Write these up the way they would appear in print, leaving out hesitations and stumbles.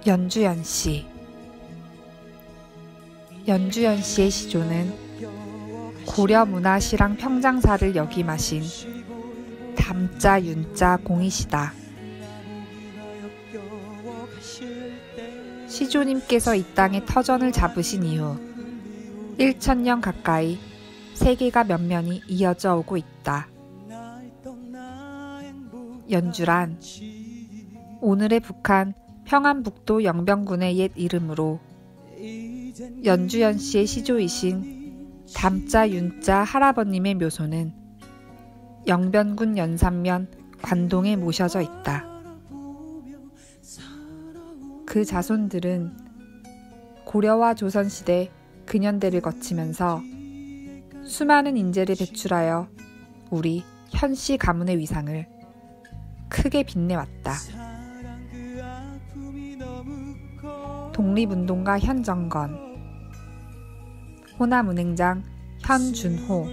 연주연 씨. 연주연 씨의 시조는 고려 문화시랑 평장사를 역임하신 담자 윤자 공이시다. 시조님께서 이 땅에 터전을 잡으신 이후 1000년 가까이 세계가 면면이 이어져 오고 있다. 연주란 오늘의 북한 평안북도 영병군의 옛 이름으로 연주연 씨의 시조이신 담자 윤자 할아버님의 묘소는 영변군 연산면 관동에 모셔져 있다. 그 자손들은 고려와 조선시대 근현대를 거치면서 수많은 인재를 배출하여 우리 현씨 가문의 위상을 크게 빛내왔다. 독립운동가 현정건, 호남은행장 현준호,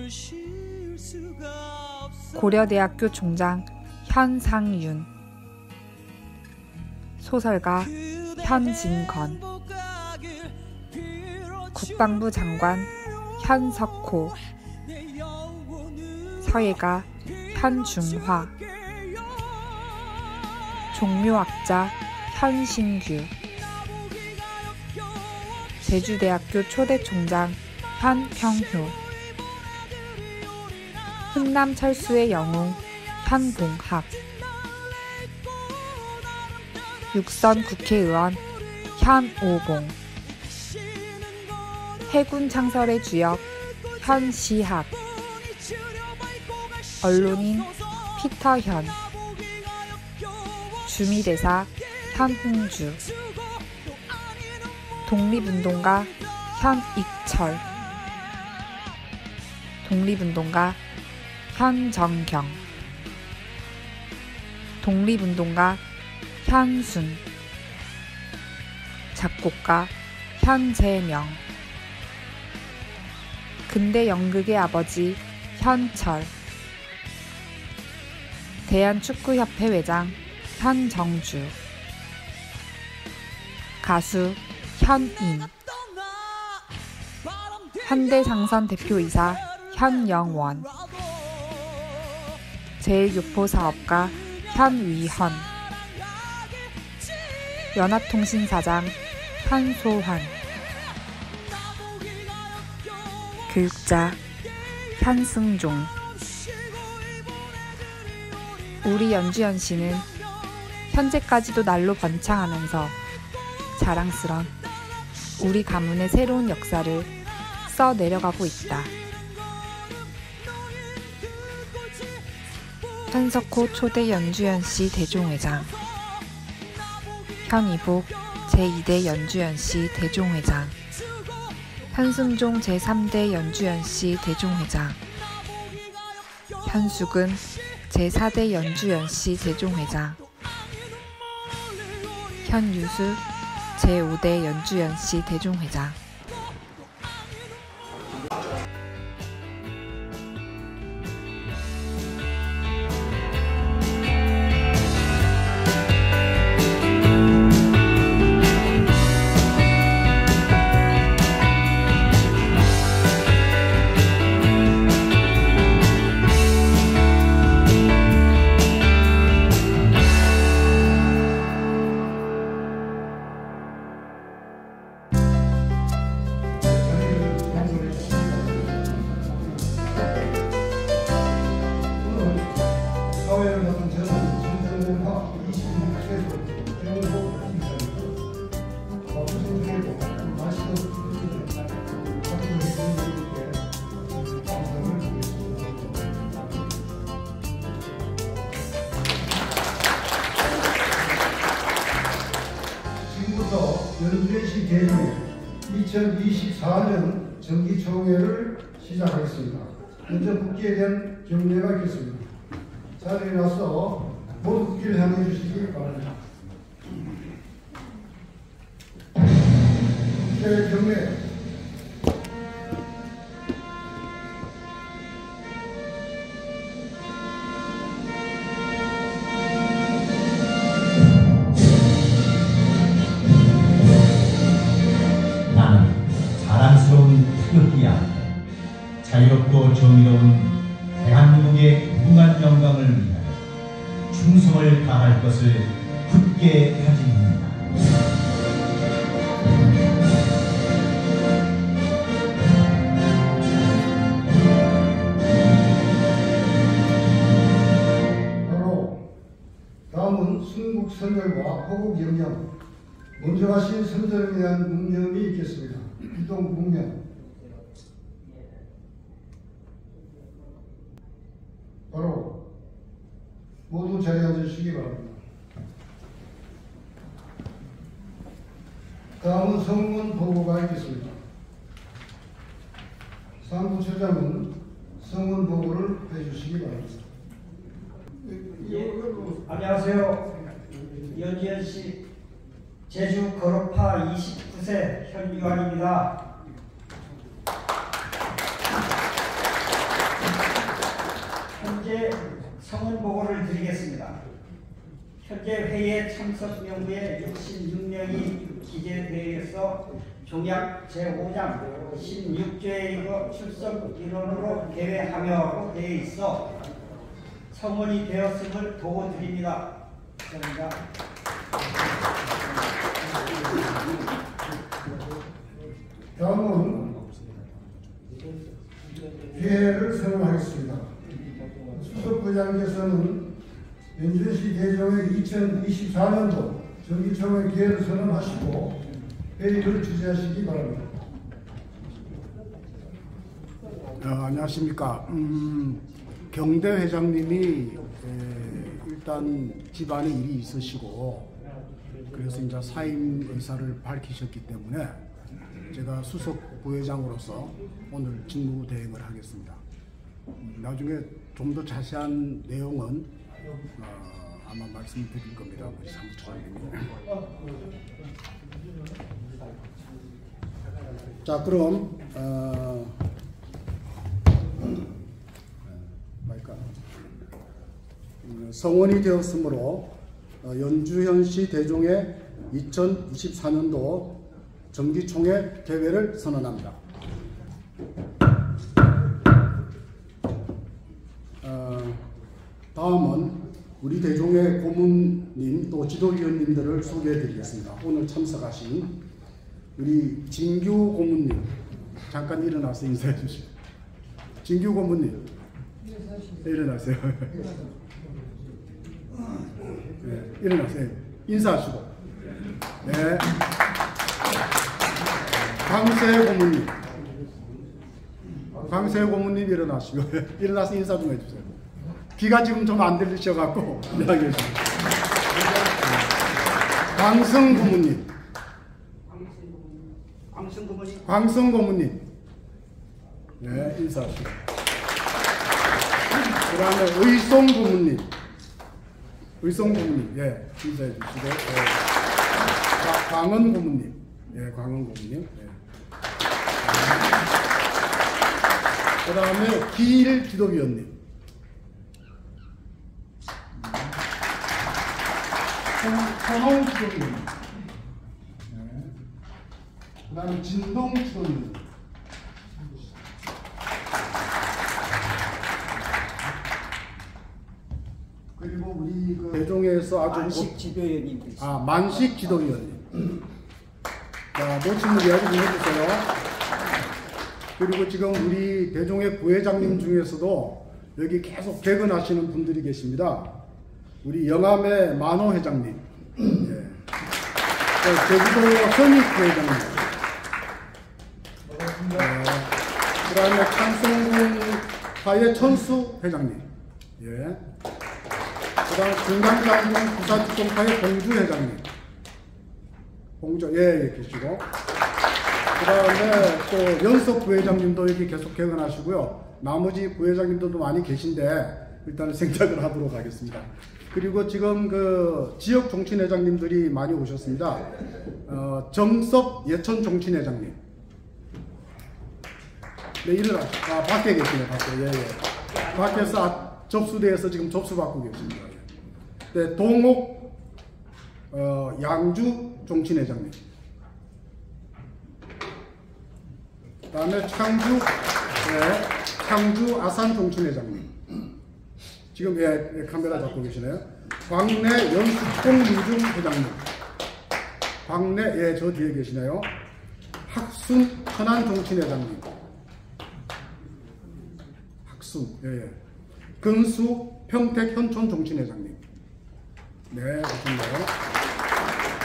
고려대학교 총장 현상윤, 소설가 현진건, 국방부 장관 현석호, 서예가 현중화, 종묘학자 현신규, 제주대학교 초대 총장 현평효, 흥남 철수의 영웅 현봉학, 육선 국회의원 현오공, 해군 창설의 주역 현시학, 언론인 피터현, 주미대사 현홍주, 독립운동가 현익철, 독립운동가 현정경, 독립운동가 현순, 작곡가 현재명, 근대 연극의 아버지 현철, 대한축구협회 회장 현정주, 가수 현인, 현대상선 대표이사 현영원, 제일유포사업가 현위헌, 연합통신사장 현소환, 교육자 현승종. 우리 연주연 씨는 현재까지도 날로 번창하면서 자랑스런 우리 가문의 새로운 역사를 써내려가고 있다. 현석호 초대 연주연 씨 대종회장, 현이복 제2대 연주연 씨 대종회장, 현승종 제3대 연주연 씨 대종회장, 현숙은 제4대 연주연 씨 대종회장, 현유수 제5대 연주연 씨 대종회장. 연주연씨 대회 2024년 정기총회를 시작하겠습니다. 먼저 국기에 대한 경례가 있겠습니다. 자리에 나서 모두 국기를 향해 주시기 바랍니다. 국기의 경례. 자유롭고 정의로운 대한민국의 무궁한 영광을 위하여 충성을 다할 것을 굳게 다짐합니다. 다음은 순국 선열과 호국 영령, 먼저 하신 선전에 대한 묵념이 있겠습니다. 이동 묵념. 바로 모두 자리에 앉으시기 바랍니다. 다음은 성문 보고가 있겠습니다. 사무처장은 성문 보고를 해주시기 바랍니다. 예, 안녕하세요. 연지연씨 제주 거rop파 29세 현유환입니다. 현재 성원 보고를 드리겠습니다. 현재 회의에 참석 명부에 66명이 기재되어 있어 종약 제5장 16조의 출석 인원으로 대회하며 되어 있어 성원이 되었음을 보고드립니다. 감사합니다. 다음은 기회를 선언하겠습니다. 수석부장께서는 연주시 대종의 2024년도 정기총회 기회를 선언하시고 회의를 주재하시기 바랍니다. 안녕하십니까. 경대 회장님이 일단 집안에 일이 있으시고 그래서 이제 사임 의사를 밝히셨기 때문에 제가 수석 부회장으로서 오늘 직무 대행을 하겠습니다. 나중에 좀 더 자세한 내용은 아마 말씀드릴 겁니다. 우리 사무처장님이. 자, 그럼 성원이 되었으므로 연주현시 대종의 2024년도 정기총회 개회를 선언합니다. 다음은 우리 대종의 고문님 또 지도위원님들을 소개해 드리겠습니다. 오늘 참석하신 우리 진규 고문님 잠깐 일어나서 인사해 주시고. 진규 고문님 네, 일어나세요. 네, 일어나세요. 인사하시고. 네. 광세 고문님. 광세 고문님 일어나시고. 일어나서 인사 좀 해주세요. 귀가 지금 좀 안 들리셔갖고. 네, 알겠습니다. 광성 고문님. 광성 고문님. 네, 인사하시고. 그 다음에 의송 고문님. 의송 고문님, 예, 인사해 주시고, 예. 광원 고문님, 예, 광원 고문님, 예. 그 다음에 기일 지도위원님, 선홍 지도위원님, 예. 그 다음에 진동 지도위원님. 그리고 우리 그 대종에서 아주 만식 지도위원님. 만식 지도위원님. 자, 놓친 분 이야기 좀 해주세요. 그리고 지금 우리 대종의 부회장님 중에서도 여기 계속 개근하시는 분들이 계십니다. 우리 영암의 만호 회장님, 예. 제주도 선익 부회장님, 그 다음에 찬성군파의 천수 회장님, 예. 그 다음 중간장군 부사주공파의 공주 회장님, 공주, 예, 계시고, 그 다음에 또 연석 부회장님도 여기 계속 개근하시고요. 나머지 부회장님들도 많이 계신데 일단은 생략을 하도록 하겠습니다. 그리고 지금 그 지역 종친회장님들이 많이 오셨습니다. 정섭 예천 종친회장님. 네, 일어나. 밖에 계시네요, 밖에. 예, 예. 밖에서 접수대에서 지금 접수받고 계십니다. 네, 동옥 양주 종친회장님. 그다음에 창주 아산 종친회장님. 지금 카메라 잡고 계시네요. 광내 연수통 유중 회장님. 광내 저 뒤에 계시네요. 학순 현안 종친회장님. 학순 근수 평택 현촌 종친회장님. 네, 좋네요.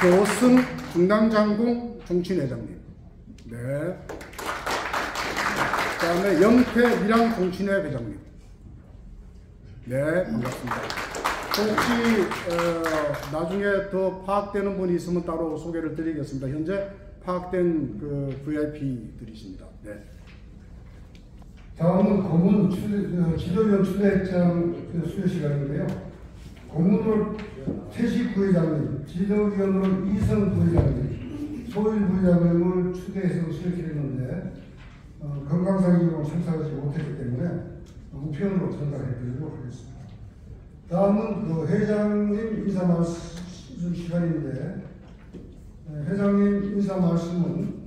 교승 중남장공 종친회장님. 네. 그 다음에 영태 밀양 종친회 회장님. 네, 반갑습니다. 혹시 나중에 더 파악되는 분이 있으면 따로 소개를 드리겠습니다. 현재 파악된 그 VIP들이십니다. 네. 다음은 고문 지도위원 추대장 수료 시간인데요. 고문으로 태식 부회장님, 지도위원으로 이성 부회장님, 소일 부회장님을 추대해서 수료했는데 건강상 이유로 참석하지 못했기 때문에 우편으로 전달해드리도록 하겠습니다. 다음은 회장님 인사 말씀 시간인데 회장님 인사 말씀은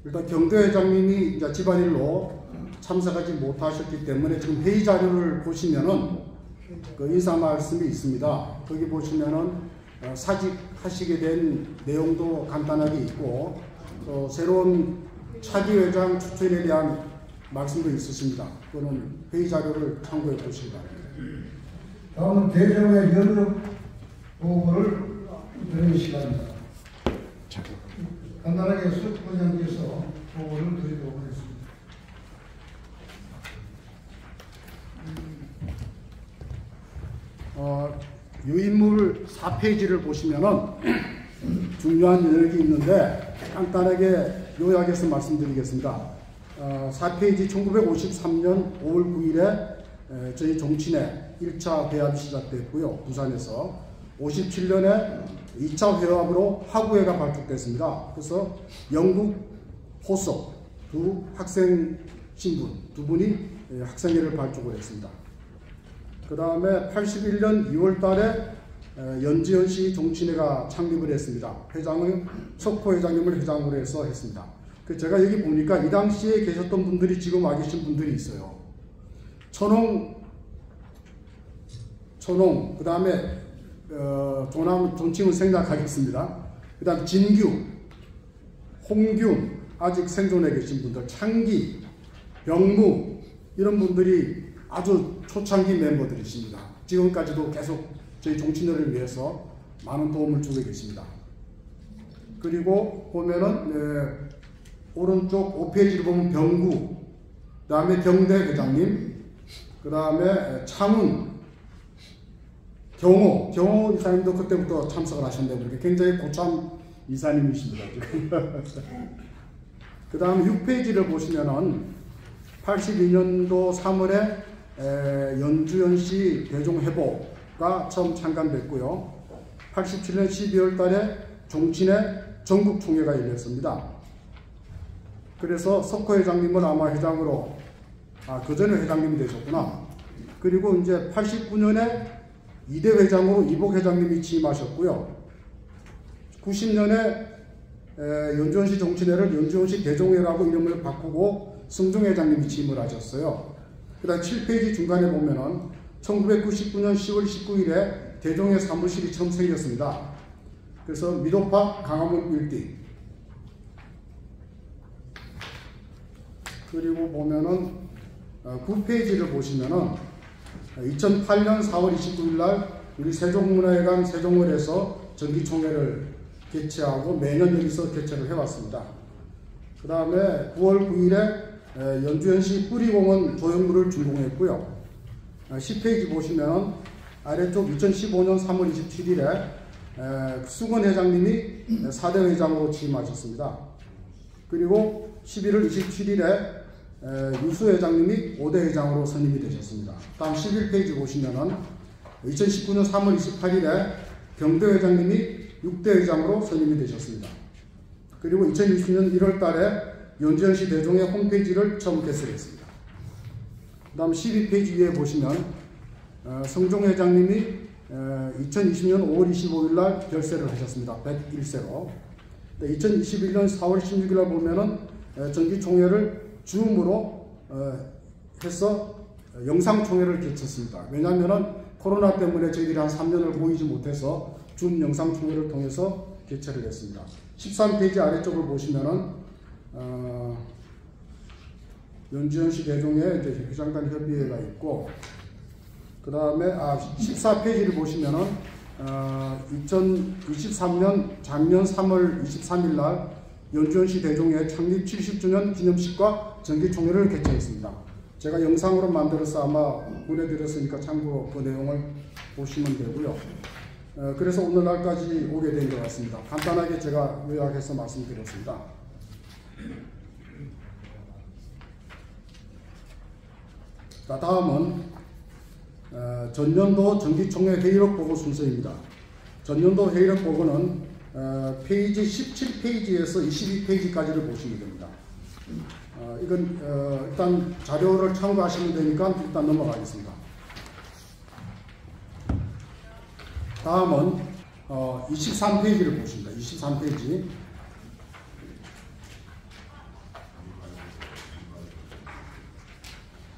일단 경대회장님이 이제 집안일로 참석하지 못하셨기 때문에 지금 회의 자료를 보시면은 그 인사 말씀이 있습니다. 거기 보시면은 사직하시게 된 내용도 간단하게 있고 또 새로운 차기 회장 추천에 대한 말씀도 있으십니다. 그거는 회의 자료를 참고해 보시기 바랍니다. 다음은 대정의 연력 보고를 드리는 시간입니다. 간단하게 수석부장께서 보고를 드리도록 하겠습니다. 유인물 4페이지를 보시면은 중요한 내용이 있는데 간단하게 요약해서 말씀드리겠습니다. 4페이지 1953년 5월 9일에 저희 종친회 1차 회합이 시작됐고요. 부산에서 57년에 2차 회합으로 하구회가 발족됐습니다. 그래서 영국 호석 두 학생 신분 두 분이 학생회를 발족을 했습니다. 그 다음에 81년 2월 달에 연지연시 종친회가 창립을 했습니다. 회장은 석호 회장님을 회장으로 해서 했습니다. 제가 여기 보니까 이 당시에 계셨던 분들이 지금 와 계신 분들이 있어요. 천홍, 그 다음에 존칭은 생략하겠습니다. 그 다음 진규, 홍균, 아직 생존해 계신 분들, 창기, 병무 이런 분들이 아주 초창기 멤버들이십니다. 지금까지도 계속 저희 종친회를 위해서 많은 도움을 주고 계십니다. 그리고 보면은 오른쪽 5페이지를 보면 병구, 그 다음에 경대 회장님, 그 다음에 창훈, 경호 이사님도 그때부터 참석을 하셨는데 굉장히 고참 이사님이십니다. 그 다음 6페이지를 보시면은 82년도 3월에 연주연시 대종회보가 처음 창간됐고요. 87년 12월 달에 종친회 전국총회가 열렸습니다. 그래서 석호 회장님은 아마 회장으로, 그 전에 회장님이 되셨구나. 그리고 이제 89년에 2대 회장으로 이복 회장님이 취임하셨고요. 90년에 연주연시 종친회를 연주연시 대종회라고 이름을 바꾸고 승종 회장님이 취임을 하셨어요. 그 다음 7페이지 중간에 보면은 1999년 10월 19일에 대종회 사무실이 처음 생겼습니다. 그래서 미도파 강화문 빌딩. 그리고 보면은 9페이지를 보시면은 2008년 4월 29일 날 우리 세종문화회관 세종홀에서 정기총회를 개최하고 매년 여기서 개최를 해왔습니다. 그 다음에 9월 9일에 연주연시 뿌리공원 조형물을 준공했고요. 10페이지 보시면 아래쪽 2015년 3월 27일에 수건 회장님이 4대 회장으로 취임하셨습니다. 그리고 11월 27일에 유수 회장님이 5대 회장으로 선임이 되셨습니다. 다음 11페이지 보시면은 2019년 3월 28일에 경대 회장님이 6대 회장으로 선임이 되셨습니다. 그리고 2020년 1월 달에 연주연시 대종회 홈페이지를 처음 개설했습니다. 그 다음 12페이지 위에 보시면 성종 회장님이 2020년 5월 25일 날 별세를 하셨습니다. 101세로. 2021년 4월 16일 날 보면은 정기총회를 줌으로 해서 영상총회를 개최했습니다. 왜냐하면은 코로나 때문에 저희들이 한 3년을 모이지 못해서 줌 영상총회를 통해서 개최를 했습니다. 13페이지 아래쪽을 보시면은 연주연시 대종의 이제 회장단 협의회가 있고, 그 다음에 14페이지를 보시면은 2023년 작년 3월 23일 날 연주연시 대종회 창립 70주년 기념식과 정기총회를 개최했습니다. 제가 영상으로 만들어서 아마 보내드렸으니까 참고로 그 내용을 보시면 되고요. 그래서 오늘날까지 오게 된 것 같습니다. 간단하게 제가 요약해서 말씀드렸습니다. 자, 다음은 전년도 정기총회 회의록 보고 순서입니다. 전년도 회의록 보고는 페이지 17페이지에서 22페이지까지를 보시면 됩니다. 이건 일단 자료를 참고하시면 되니까 일단 넘어가겠습니다. 다음은 23페이지를 보십니다. 23페이지.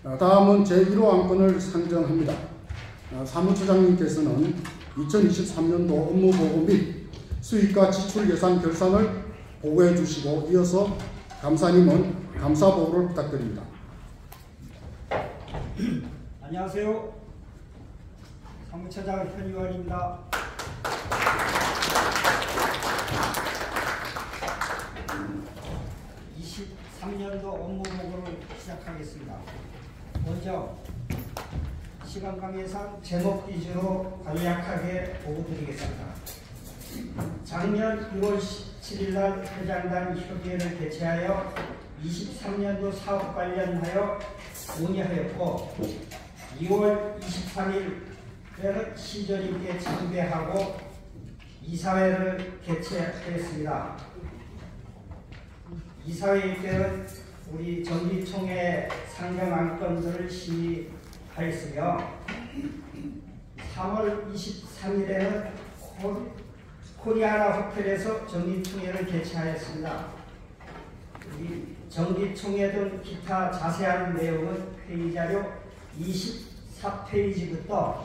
다음은 제1호 안건을 상정합니다. 사무처장님께서는 2023년도 업무보고 및 수익과 지출 예산 결산을 보고해 주시고, 이어서 감사님은 감사보고를 부탁드립니다. 안녕하세요. 사무처장 현의원입니다. (23년도) 업무보고를 시작하겠습니다. 먼저 시간 관계상 제목 위주로 간략하게 보고드리겠습니다. 작년 1월 17일 날 회장단 협의회를 개최하여 23년도 사업 관련하여 논의하였고, 2월 23일에는 시전임께 참배하고 이사회를 개최했습니다. 이사회 때는 우리 정기총회 상정 안건들을 심의하였으며, 3월 23일에는 코리아나 호텔에서 정기총회를 개최하였습니다. 이 정기총회 등 기타 자세한 내용은 회의자료 24페이지부터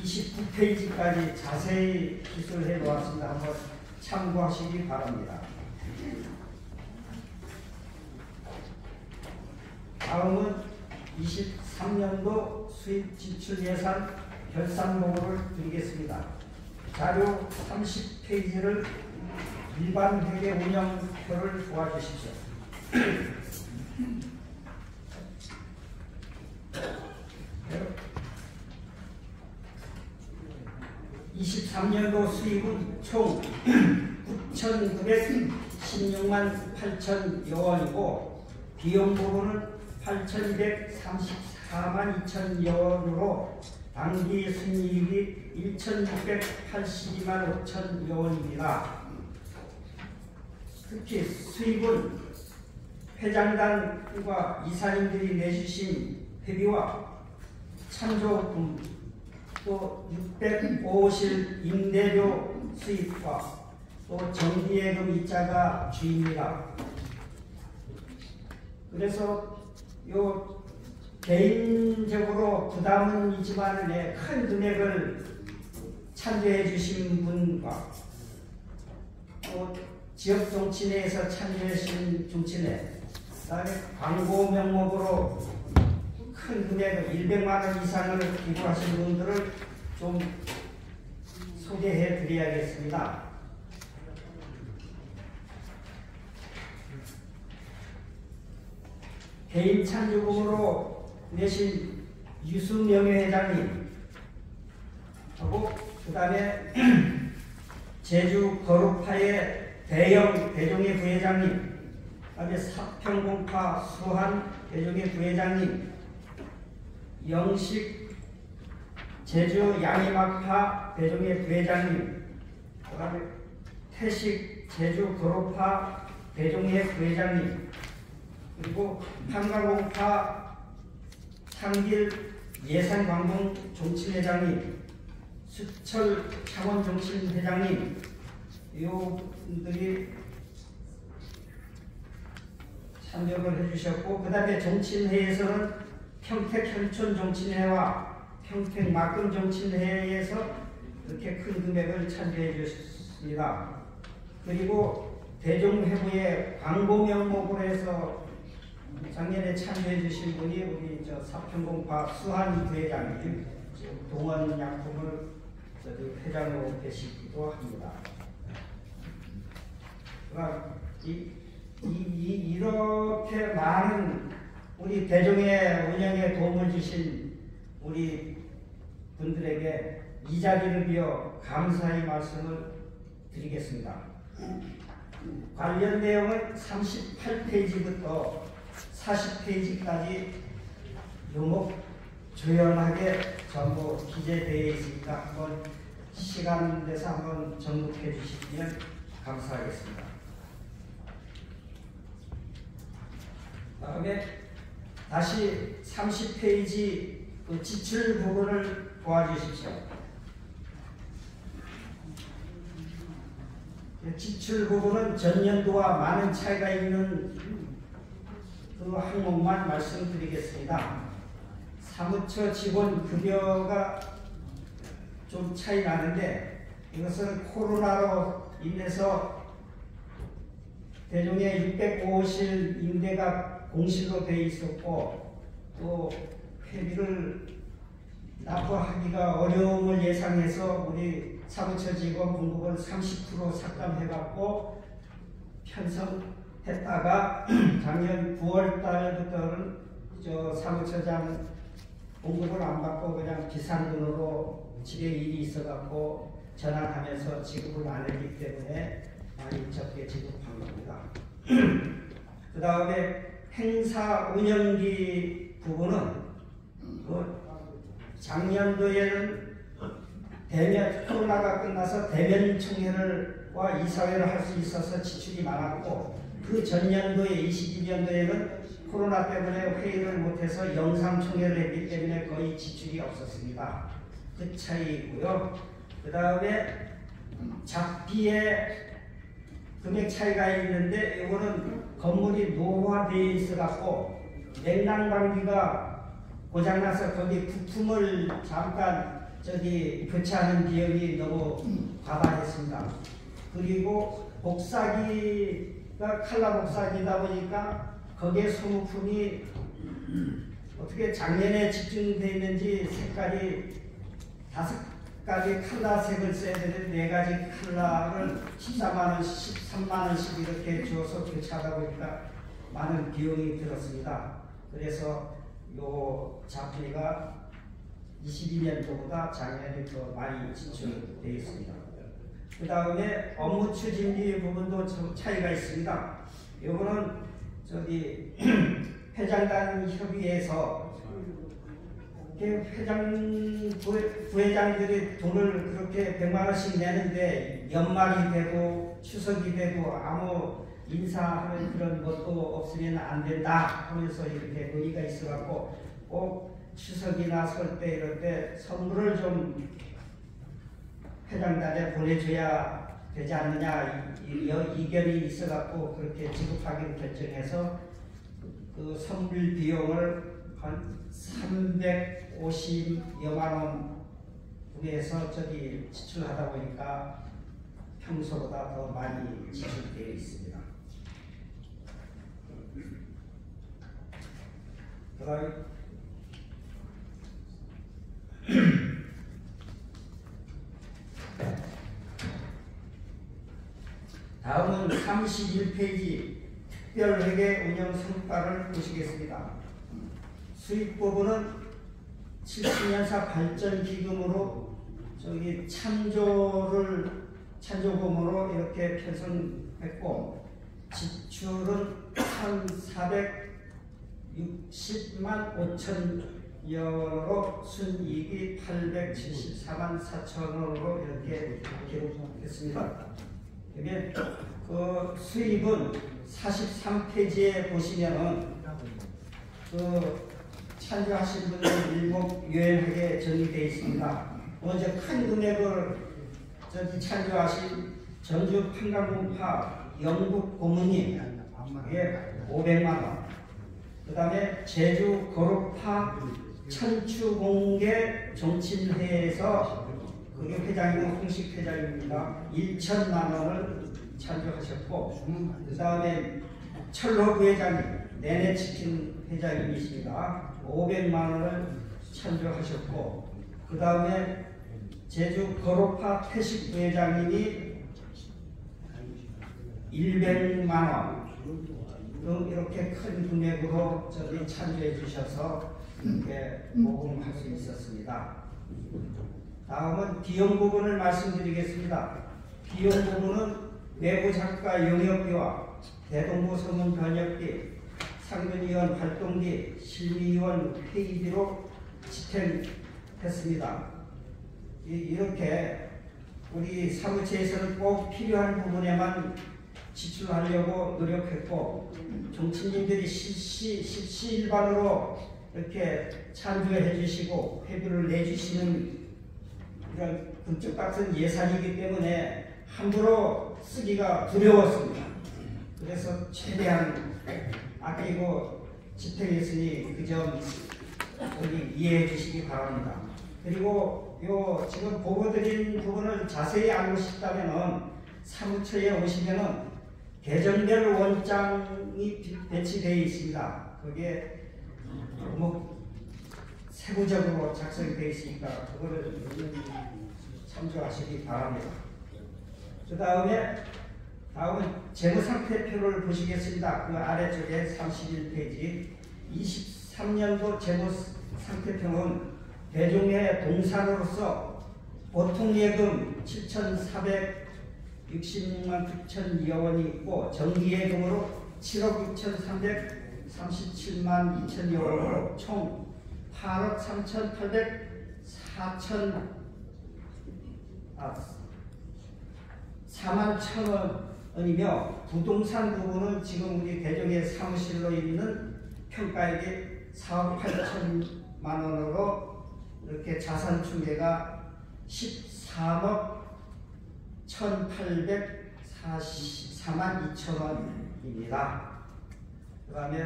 29페이지까지 자세히 기술해 놓았습니다. 한번 참고하시기 바랍니다. 다음은 23년도 수입 지출 예산 결산 보고를 드리겠습니다. 자료 30페이지를 일반 회계 운영표를 도와주십시오. 23년도 수입은 총 9,916만 8천여 원이고, 비용 부분은 8,234만 2천여 원으로 당기 순이익이 1,682만 5천여 원입니다. 특히 수입은 회장단과 이사님들이 내주신 회비와 찬조금, 또 605실 임대료 수입과 또 정기예금 이자가 주입니다. 그래서 요 개인적으로 부담은 있지만 큰 금액을 찬조해 주신 분과 또 지역 정치내에서 찬조해 주신 정치내, 그다음에 광고 명목으로 큰 금액을 100만 원 이상을 기부하신 분들을 좀 소개해 드려야겠습니다. 개인 찬조금으로 내신 유수명예회장님 하고, 그 다음에 제주 거룩파의 대종의 부회장님, 그 다음에 사평공파 수한 대종의 부회장님, 영식 제주 양이막파 대종의 부회장님, 그 다음에 태식 제주 거룩파 대종의 부회장님, 그리고 한강공파 창길 예산광동 종친회장님, 수철 창원정치회장님, 이분들이 참여를 해주셨고, 그 다음에 정치인회에서는 평택현촌정치인회와 평택막금정치인회에서 이렇게 큰 금액을 참여해 주셨습니다. 그리고 대종회부의 광고 명목으로 해서 작년에 참여해 주신 분이 우리 사평공파 수한 부회장님, 동원약품을 회장으로 계시기도 합니다. 그러니까 이렇게 많은 우리 대종의 운영에 도움을 주신 우리 분들에게 이 자리를 비워 감사의 말씀을 드리겠습니다. 관련 내용은 38페이지부터 40페이지까지 요목조연하게 전부 기재되어 있으니까 한번 시간 내서 한번 접목해 주시면 감사하겠습니다. 다음에 다시 30페이지 그 지출 부분을 도와주십시오. 지출 부분은 전년도와 많은 차이가 있는 그 항목만 말씀드리겠습니다. 사무처 직원 급여가 좀 차이 나는데, 이것은 코로나로 인해서 대종의 605실 임대가 공실로 되어 있었고, 또 회비를 납부하기가 어려움을 예상해서 우리 사무처 직원 봉급을 30% 삭감해갖고 편성했다가 작년 9월 달부터는 사무처장 봉급을 안 받고 그냥 비상금으로 집에 일이 있어갖고 전환하면서 지급을 안 했기 때문에 많이 적게 지급한 겁니다. 그 다음에 행사 운영비 부분은 작년도에는 코로나가 끝나서 대면 총회와 이사회를 할 수 있어서 지출이 많았고, 그 전년도에 22년도에는 코로나 때문에 회의를 못해서 영상 총회를 했기 때문에 거의 지출이 없었습니다. 그 차이이고요. 그 다음에 잡비의 금액 차이가 있는데, 이거는 건물이 노후화되어 있어갖고 냉난방비가 고장나서 거기 부품을 잠깐 교체하는 비용이 너무 과다했습니다. 그리고 복사기가 칼라 복사기다 보니까 거기에 소모품이 어떻게 작년에 집중되어 있는지 색깔이 5가지 칼라 색을 써야 되는데 4가지 칼라를 14만원, 13만원씩 이렇게 주어서 교체하다 보니까 많은 비용이 들었습니다. 그래서 요 잡비가 22년도보다 작년에 더 많이 지출되어 있습니다. 그 다음에 업무 추진비 부분도 좀 차이가 있습니다. 요거는 회장단 협의회에서 부회장들이 돈을 그렇게 100만원씩 내는데 연말이 되고 추석이 되고 아무 인사하는 그런 것도 없으면 안 된다 하면서 이렇게 논의가 있어갖고 꼭 추석이나 설 때 이럴 때 선물을 좀 회장단에 보내줘야 되지 않느냐 이견이 있어갖고 그렇게 지급하기로 결정해서 그 선물 비용을 한 350여만원 분에서 지출하다 보니까 평소보다 더 많이 지출되어 있습니다. 다음은 31페이지 특별회계 운영 성과를 보시겠습니다. 수익 부분은 70년사 발전기금으로 찬조금으로 이렇게 편성했고, 지출은 1,460만 5천여로 순이익이 874만 4천원으로 이렇게 기록했습니다. 그러면 그 수입은 43페이지에 보시면은 참여하신 분들 일목요연하게 정리되어 있습니다. 먼저 큰 금액을 찬조하신 전주 판관문파 영국 고문님 500만 원, 그 다음에 제주 거룩파 천추공계 정친회에서 그게 회장이고 홍식 회장입니다. 1천만 원을 찬조하셨고, 그 다음에 철로 부회장님 내내치킨 회장님이십니다. 500만 원을 찬조하셨고, 그 다음에 제주 거룩파 태식 부회장님이 100만 원 이렇게 큰 금액으로 저기 찬조해 주셔서 이렇게 모금할 수 있었습니다. 다음은 비용 부분을 말씀드리겠습니다. 비용 부분은 외부 작가 영역비와 대동부 서문 번역비, 상근위원 활동비, 실미위원 회의비로 집행했습니다. 이렇게 우리 사무처에서는 꼭 필요한 부분에만 지출하려고 노력했고, 정치인들이 실시일반으로 이렇게 찬조해 주시고 회비를 내주시는 이런 금쪽 같은 예산이기 때문에 함부로 쓰기가 두려웠습니다. 그래서 최대한 아끼고 집행했으니 그 점 우리 이해해 주시기 바랍니다. 그리고 요 지금 보고드린 부분을 자세히 알고 싶다면은 사무처에 오시면은 계정별 원장이 배치되어 있습니다. 그게 너무 세부적으로 작성이 되어 있으니까 그거를 참조하시기 바랍니다. 그 다음은 재무상태표를 보시겠습니다. 그 아래쪽에 31페이지 23년도 재무상태표는 대종의 동산으로서 보통예금 7,466만 9천여 원이 있고 정기예금으로 7억 6,337만 2천여 원으로 총 8억 4만 1,000원 원이며 부동산 부분은 지금 우리 대종의 사무실로 있는 평가액이 4억 8천만 원으로 이렇게 자산 충계가 13억 1,844만 2천 원입니다. 그 다음에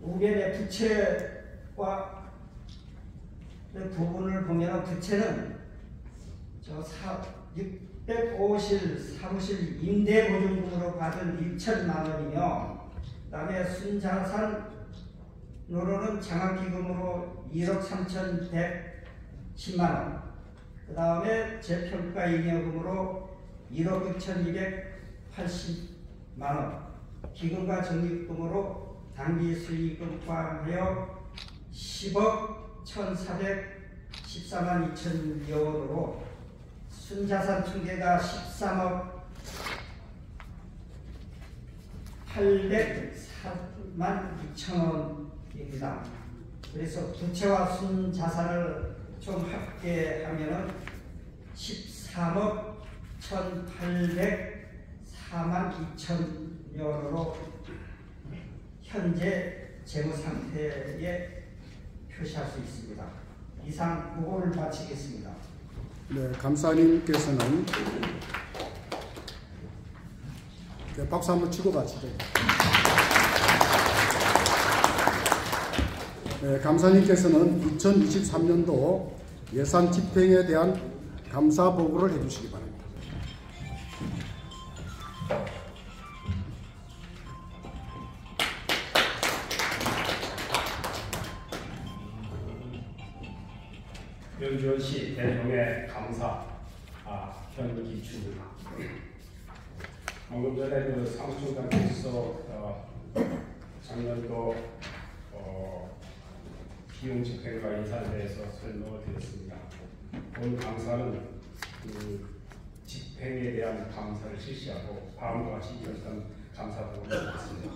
우변의 부채와 부분을 보면 부채는 605실 사무실 임대보증금으로 받은 1천만 원이며, 그 다음에 순자산으로는 장학기금으로 1억 3,110만 원, 그 다음에 재평가잉여금으로 1억 6,280만 원, 기금과 적립금으로 당기수익금 포함하여 10억 1,414만 2천여 원으로 순자산 충계가 13억 804만 2천 원입니다. 그래서 부채와 순자산을 좀 합계하면은 13억 1,804만 2천여 원으로 현재 재무 상태에 표시할 수 있습니다. 이상 보고를 마치겠습니다. 네, 감사님께서는 박수 한번 치고 마치죠. 네, 감사님께서는 2023년도 예산 집행에 대한 감사 보고를 해주시기 바랍니다. 연주원시 대종의 감사 현기춘입니다. 방금 전에 그 사무총장께서 작년도 비용 집행과 예산에 대해서 설명을 드렸습니다. 오늘 감사는 그 집행에 대한 감사를 실시하고 다음과 같이 이어서 감사 보고를 하겠습니다.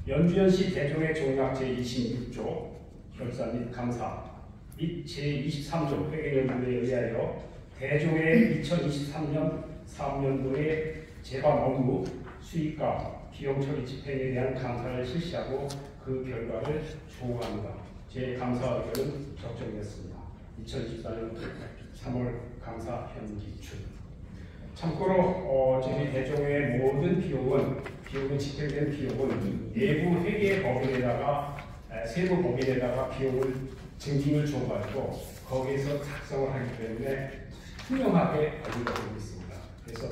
연주연시 대종의 종락 제26조 결산 및 감사 및 제23조 회계연구에 의하여 대종의 2023년 3년도의 재반 업무, 수익과 비용 처리 집행에 대한 감사를 실시하고 그 결과를 조언합니다. 제 감사 의견은 적정됐습니다. 2024년 3월 감사 현기출. 참고로 저희 대종의 모든 비용은 집행된 비용은 내부 회계법인에다가 세부 법인에다가 비용을 증빙을 줘가지고 거기에서 작성을 하기 때문에 투명하게 관리가 되고 있습니다. 그래서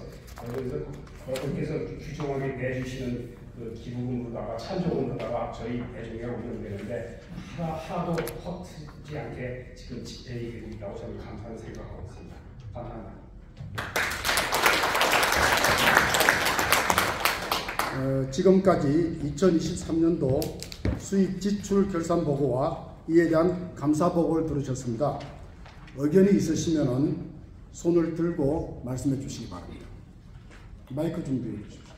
여러분께서 규정하게 내주시는 그 기부금으로다가 찬조금으로다가 저희 대종회가 운영되는데 하나도 허트지 않게 지금 집행이 되고 있다고 저는 감사하는 생각하고 있습니다. 감사합니다. 지금까지 2023년도 수입 지출 결산 보고와 이에 대한 감사 보고를 들으셨습니다. 의견이 있으시면 손을 들고 말씀해 주시기 바랍니다. 마이크 준비해 주십시오.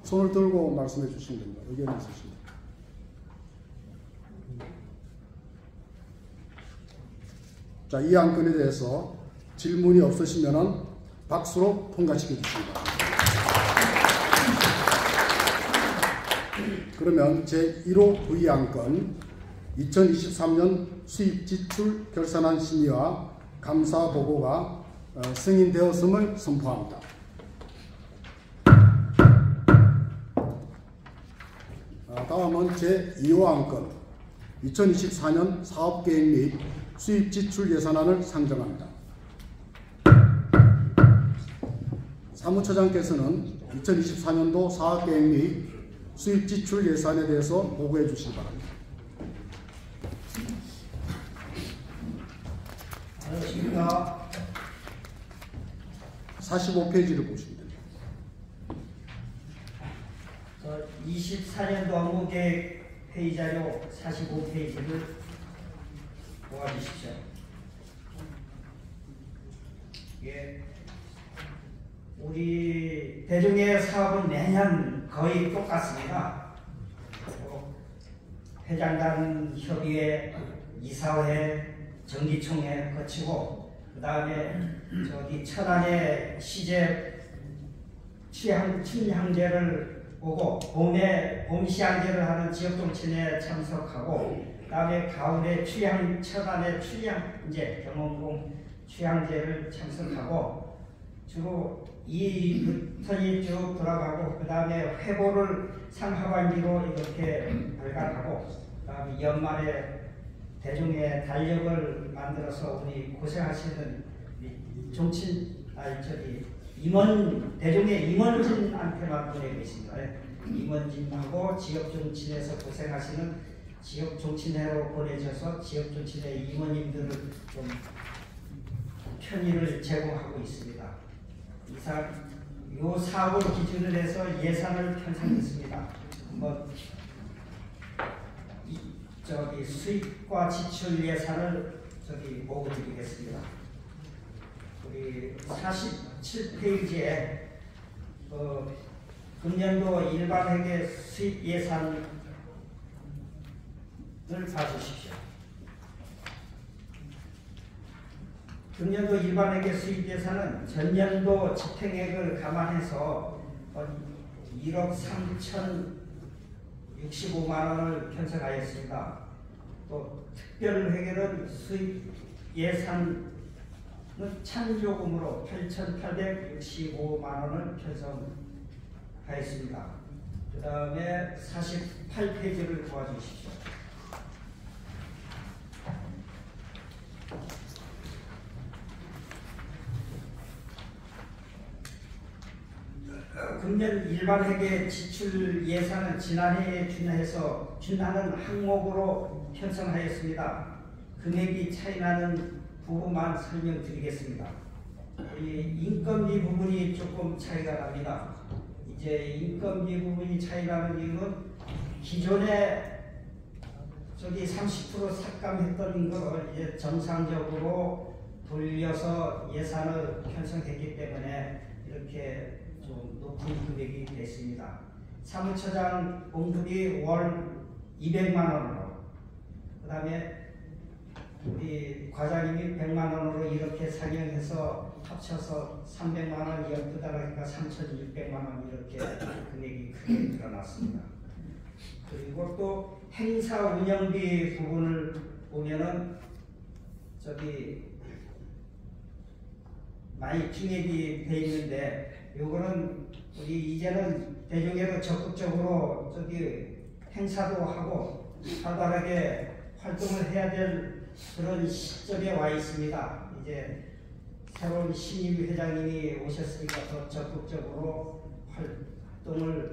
손을 들고 말씀해 주시면 됩니다. 의견이 있으십니다. 자, 이 안건에 대해서 질문이 없으시면 박수로 통과시켜 주시기 바랍니다. 그러면 제1호 부의안건 2023년 수입 지출 결산안 심의와 감사 보고가 승인되었음을 선포합니다. 다음은 제2호 안건 2024년 사업계획 및 수입 지출 예산안을 상정합니다. 사무처장께서는 2024년도 사업계획 및 수입 지출 예산에 대해서 보고해 주시기 바랍니다. 안녕하십니까. 45페이지를 보시면 됩니다. 24년도 업무계획 회의자료 45페이지를 모아주십시오. 예. 우리 대종회 사업은 매년 거의 똑같습니다. 회장단 협의회, 이사회, 정기총회 거치고 그 다음에 저기 천안에 시제 춘향제를 오고 봄 시향제를 하는 지역동친회에 참석하고 그 다음에 가을에 천안에 취향제 경원궁 취향제를 참석하고 주로 이 턴이 쭉 돌아가고 그 다음에 회보를 상하반기로 이렇게 발간하고 그 다음에 연말에 대종의 달력을 만들어서 우리 고생하시는 대종의 임원진한테만 보내고 있습니다. 임원진하고 지역종친에서 고생하시는 지역종친회로 보내셔서 지역종친회 임원님들을 좀 편의를 제공하고 있습니다. 이상 요 사업을 기준으로 해서 예산을 편성했습니다. 한번 수입과 지출 예산을 보고드리겠습니다. 우리 47페이지에 금년도 일반회계 수입 예산을 봐주십시오. 금년도 일반회계 수입 예산은 전년도 집행액을 감안해서 1억 3,065만 원을 편성하였습니다. 또 특별회계는 수입 예산은 찬조금으로 8,865만 원을 편성하였습니다. 그 다음에 48페이지를 도와주십시오. 금년 일반회계 지출 예산은 지난해에 준하는 항목으로 편성하였습니다. 금액이 차이나는 부분만 설명드리겠습니다. 이 인건비 부분이 조금 차이가 납니다. 이제 인건비 부분이 차이나는 이유는 기존에 30% 삭감했던 걸 이제 정상적으로 돌려서 예산을 편성했기 때문에 이렇게 좀 높은 금액이 됐습니다. 사무처장 봉급이 월 200만 원으로, 그 다음에 우리 과장님이 100만 원으로 이렇게 상영해서 합쳐서 300만 원이 엿드다가 3,600만 원 이렇게 금액이 크게 늘어났습니다. 그리고 또 행사 운영비 부분을 보면은 많이 증액이 돼 있는데, 요거는 우리 이제는 대종회로 적극적으로 행사도 하고 활발하게 활동을 해야 될 그런 시점에 와 있습니다. 이제 새로운 신임 회장님이 오셨으니까 더 적극적으로 활동을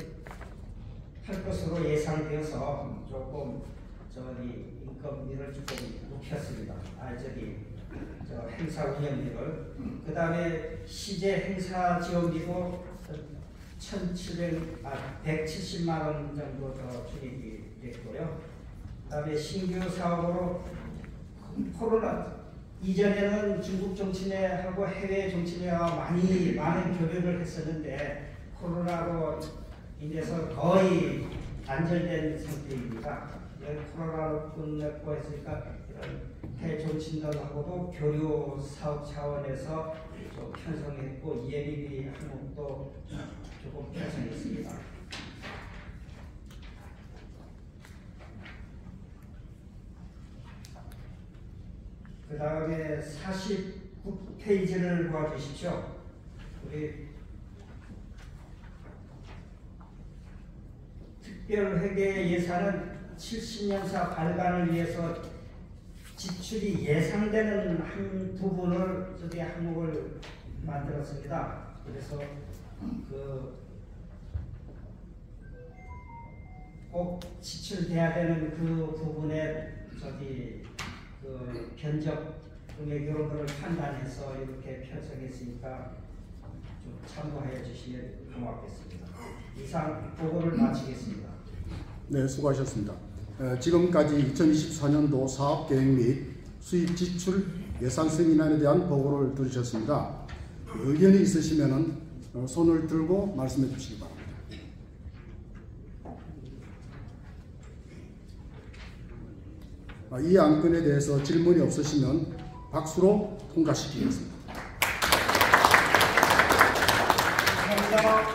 할 것으로 예상되어서 조금 인건비를 조금 높였습니다. 행사 운영비를. 그 다음에 시제 행사 지원비도 170만 원 정도 더 투입이 됐고요. 그 다음에 신규 사업으로 코로나 이전에는 중국 정치회하고 해외 정치회와 많은 교류를 했었는데, 코로나로 인해서 거의 단절된 상태입니다. 코로나로 끝냈고 했으니까 이런 해외 정치인들하고도 교류 사업 차원에서 좀 편성했고, 예비비 항목도 조금 편성했습니다. 그 다음에 49페이지를 보아주십시오. 우리 특별회계 예산은 70년사 발간을 위해서 지출이 예상되는 한 부분을 항목을 만들었습니다. 그래서 꼭 지출돼야 되는 그 부분에 견적 금액 이런 거를 판단해서 이렇게 편성했으니까 좀 참고하여 주시면 고맙겠습니다. 이상 보고를 마치겠습니다. 네, 수고하셨습니다. 지금까지 2024년도 사업계획 및 수입 지출 예산 승인안에 대한 보고를 들으셨습니다. 의견이 있으시면 손을 들고 말씀해 주시기 바랍니다. 이 안건에 대해서 질문이 없으시면 박수로 통과시키겠습니다. 감사합니다.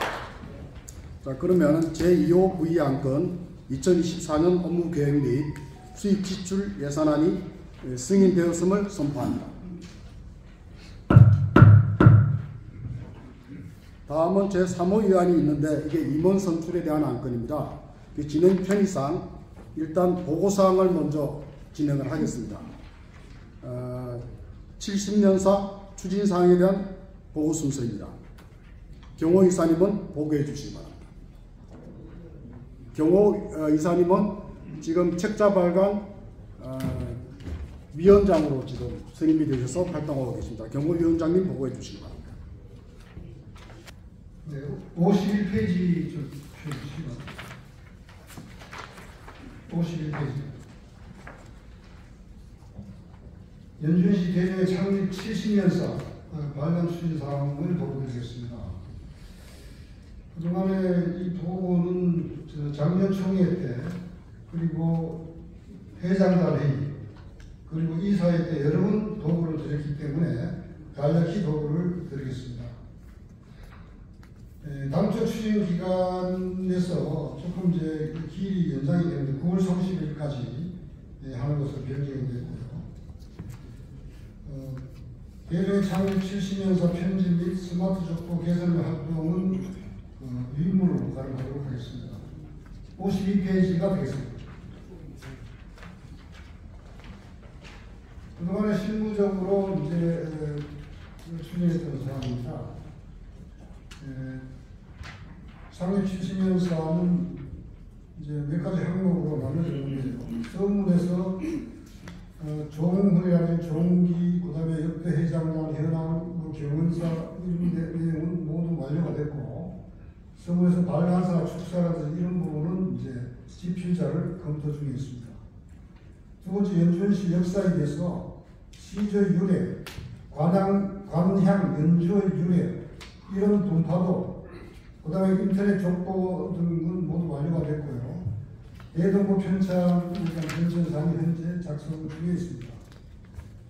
자, 그러면 제2호 V 안건 2024년 업무계획 및 수입 지출 예산안이 승인되었음을 선포합니다. 다음은 제3호 의안이 있는데, 이게 임원 선출에 대한 안건입니다. 진행 편의상 일단 보고사항을 먼저 진행을 하겠습니다. 70년사 추진사항에 대한 보고 순서입니다. 경호 이사님은 보고해 주시기 바랍니다. 경호 이사님은 지금 책자 발간 위원장으로 지금 선임이 되셔서 활동하고 계십니다. 경호 위원장님 보고해 주시기 바랍니다. 네, 51페이지 좀 주시기 바랍니다. 51페이지. 연준시 대종회 창립 70년사 발간 추진 사항을 보고드리겠습니다. 그동안에 이 보고는 작년 총회 때, 그리고 회장단 회의, 그리고 이사회 때 여러 번 보고를 드렸기 때문에 간략히 보고를 드리겠습니다. 당초 추진 기간에서 조금 길이 연장이 되는데 9월 30일까지 하는 것으로 변경이 됐고요. 대종회 창립 70년사 편집 및 스마트 족보 개선 활동은 의무로 가름하도록 하겠습니다. 52페이지가 되겠습니다. 그동안에 실무적으로 추진했던 사항입니다. 창립 70년사는 몇 가지 항목으로 나눠졌는데요. 서문에서 종훈이라는 종기, 그 다음에 역대 회장단, 현황, 경원사 이런 내용은 모두 완료가 됐고, 서문에서 발간사, 축사라든지 이런 부분은 집필자를 검토 중에 있습니다. 두 번째, 연주시 역사에 대해서 시조 유래, 관향 연주 유래 이런 분파도, 그 다음에 인터넷 족보 등은 모두 완료가 됐고요. 대동부 편찬 편찬상이 현재 작성 중에 있습니다.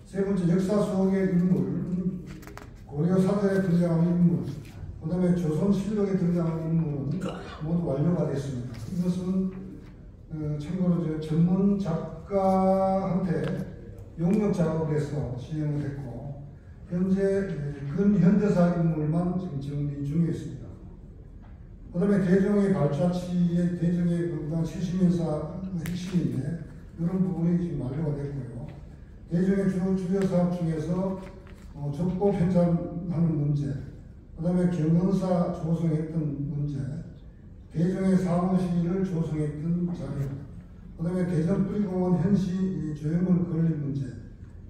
세 번째, 역사 속의 인물, 고려 사전에 등장하는 인물, 그 다음에 조선실록에 등장하는 인물은 모두 완료가 됐습니다. 이것은 참고로 저 전문 작가한테 용역 작업을 해서 진행을 했고, 현재 근현대사 인물만 지금 정리 중에 있습니다. 그 다음에 대종의 발자취의 대종의 그동안 70년사 핵심인데, 이런 부분이 지금 완료가 됐고요. 대종의 주요 사업 중에서 족보 편찬하는 문제, 그 다음에 경영사 조성했던 문제, 대종의 사무실을 조성했던 자료, 그 다음에 대전 뿌리공원 현시 조형물 건립 문제,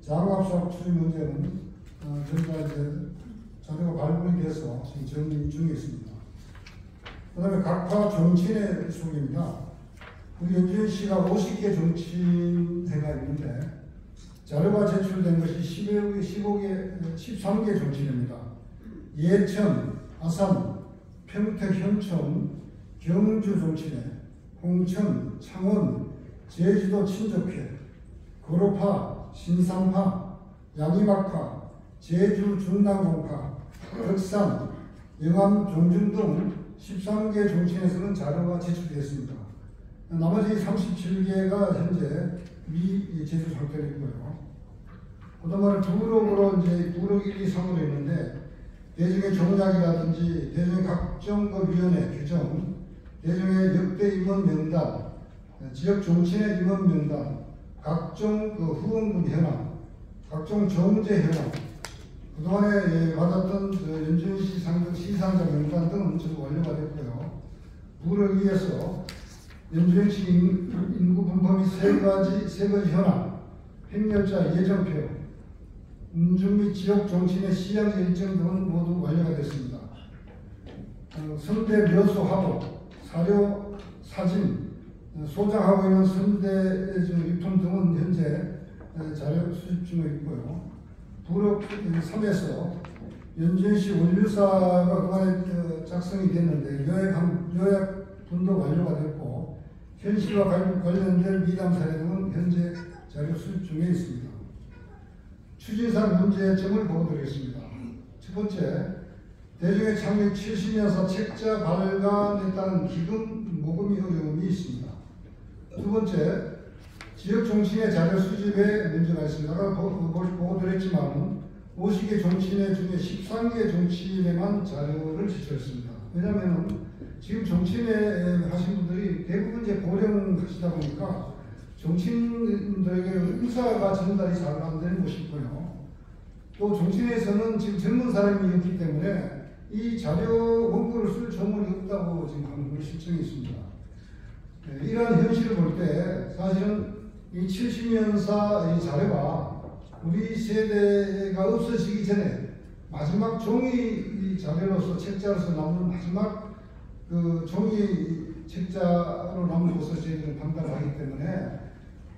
장학사업 추진 문제는 전부 다 이제 자료가 발굴이 돼서 지금 정리 중에 있습니다. 그 다음에 각파 정치인의 소개입니다. 우리 연주현씨가 50개 정치인회가 있는데, 자료가 제출된 것이 13개 정치인입니다. 예천, 아산, 평택, 현천, 경주 정치회, 홍천, 창원, 제주도 친족회, 거로파, 신상파, 양이막파, 제주 중랑공파, 덕산, 영암, 종중 등 13개 정치인에서는 자료가 제출되었습니다. 나머지 37개가 현재 미제출 상태로 있고요. 그다음에 부록으로 이제 부록 1, 2, 3으로 있는데, 대중의 종약이라든지 대중의 각종 위원회 규정, 대중의 역대 임원 명단, 지역 정치인의 임원 명단, 각종 후원금 현황, 각종 정제 현황, 그동안에 받았던 연준시 상등 시상자 명단 등은 전부 완료가 됐고요. 부록 2에서 연주시 인구 분포 및 세 가지 현황, 행렬자 예정표, 운중 및 지역 정치인의 시향 일정 등은 모두 완료가 됐습니다. 선대 묘소 화보, 사료, 사진, 소장하고 있는 선대 유품 등은 현재 자료 수집 중에 있고요. 부록 3에서 연주시 원류사가 그간에 작성이 됐는데 요약분도 완료가 됐고, 현시와 관련된 미담 사례 등은 현재 자료 수집 중에 있습니다. 추진상 문제점을 보여드리겠습니다. 첫 번째, 대중의 창립 70년사 책자 발간에 따른 기금 모금이 어려움이 있습니다. 두 번째, 지역 정치인의 자료 수집에 문제가 있습니다. 아까 보고드렸지만 50개 정치인 중에 13개 정치인에만 자료를 제출했습니다. 왜냐하면 지금 정치인에 하신 분들이 대부분 이제 고령하시다 보니까 정치인들에게 의사가 전달이 잘 안 되는 것이 있고요. 또 정치인에서는 지금 젊은 사람이 있기 때문에 이 자료 원고를 쓸 조문이 없다고 지금 하는 그런 실정이 있습니다. 이러한 현실을 볼 때 사실은 이 70년사 이 자료가 우리 세대가 없어지기 전에 마지막 종이 자료로서 책자로서 남는 마지막 그 종이 책자로 남는 것을 저희들은 판단하기 때문에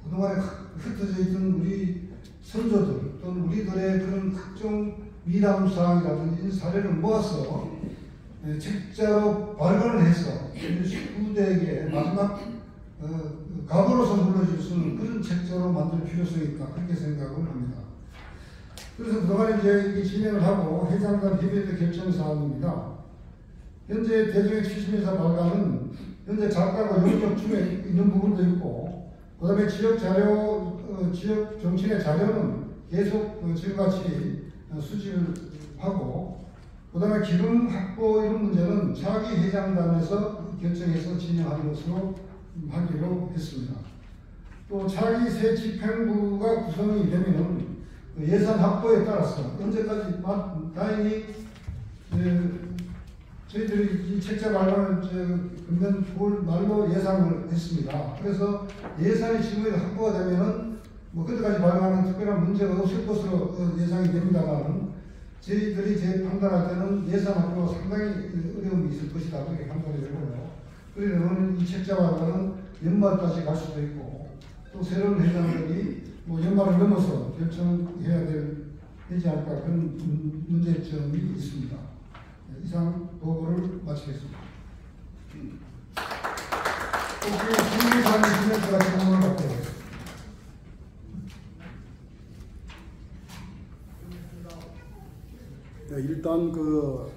그동안에 흩어져 있던 우리 선조들 또는 우리들의 그런 각종 미담사항이라든지 사례를 모아서 책자로 발간을 해서 후대에게 마지막 가보로서 물려줄 수 있는 그런 책자로 만들 필요성이 있다, 그렇게 생각을 합니다. 그래서 그동안 이제 진행을 하고 회장단 협의회 결정사항입니다. 현재 대중의 70년사 발간은 현재 작가가 용역 중에 있는 부분도 있고, 그 다음에 지역 자료, 지역 정치인의 자료는 계속 지금같이 수집을 하고, 그 다음에 기금 확보 이런 문제는 차기 회장단에서 결정해서 진행하는 것으로 하기로 했습니다. 또 차기 새 집행부가 구성이 되면은 예산 확보에 따라서 언제까지 다행히 저희들이 이 책자 발간을 금년 9월 말로 예상을 했습니다. 그래서 예산이 지금 확보가 되면은 뭐 그때까지 발간하는 특별한 문제가 없을 것으로 예상이 됩니다만, 저희들이 제 판단할 때는 예산 확보가 상당히 어려움이 있을 것이다, 그렇게 판단이 되고요. 그러면 이 책자 발간은 연말까지 갈 수도 있고, 또 새로운 회장들이 뭐 연말을 넘어서 결정해야 되지 않을까, 그런 문제점이 있습니다. 이상 보고를 마치겠습니다. 혹시 질문사항이 있으면 제가 질문을 받도록 하겠습니다. 네, 일단 그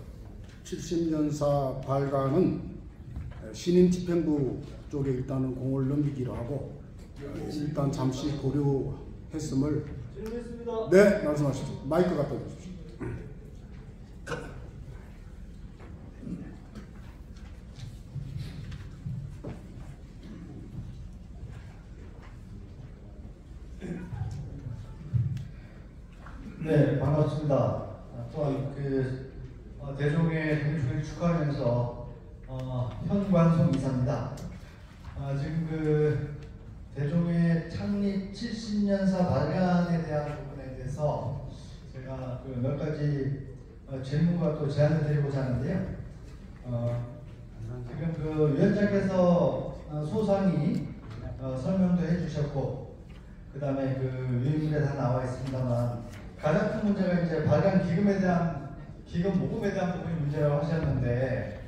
70년사 발간은 신임 집행부 쪽에 일단은 공을 넘기기로 하고 일단 잠시 고려했음을. 네, 말씀하십시오. 마이크 갖다 주십시오. 네, 반갑습니다. 또한 대종의 동주를 축하하면서 현관송 이사입니다. 지금 대종의 창립 70년사 발간에 대한 부분에 대해서 제가 몇 가지 질문과 또 제안을 드리고자 하는데요. 지금 위원장께서 소상히 설명도 해주셨고, 그 다음에 유인물에 다 나와 있습니다만, 가장 큰 문제가 이제 발간 기금 모금에 대한 부분이 문제라고 하셨는데,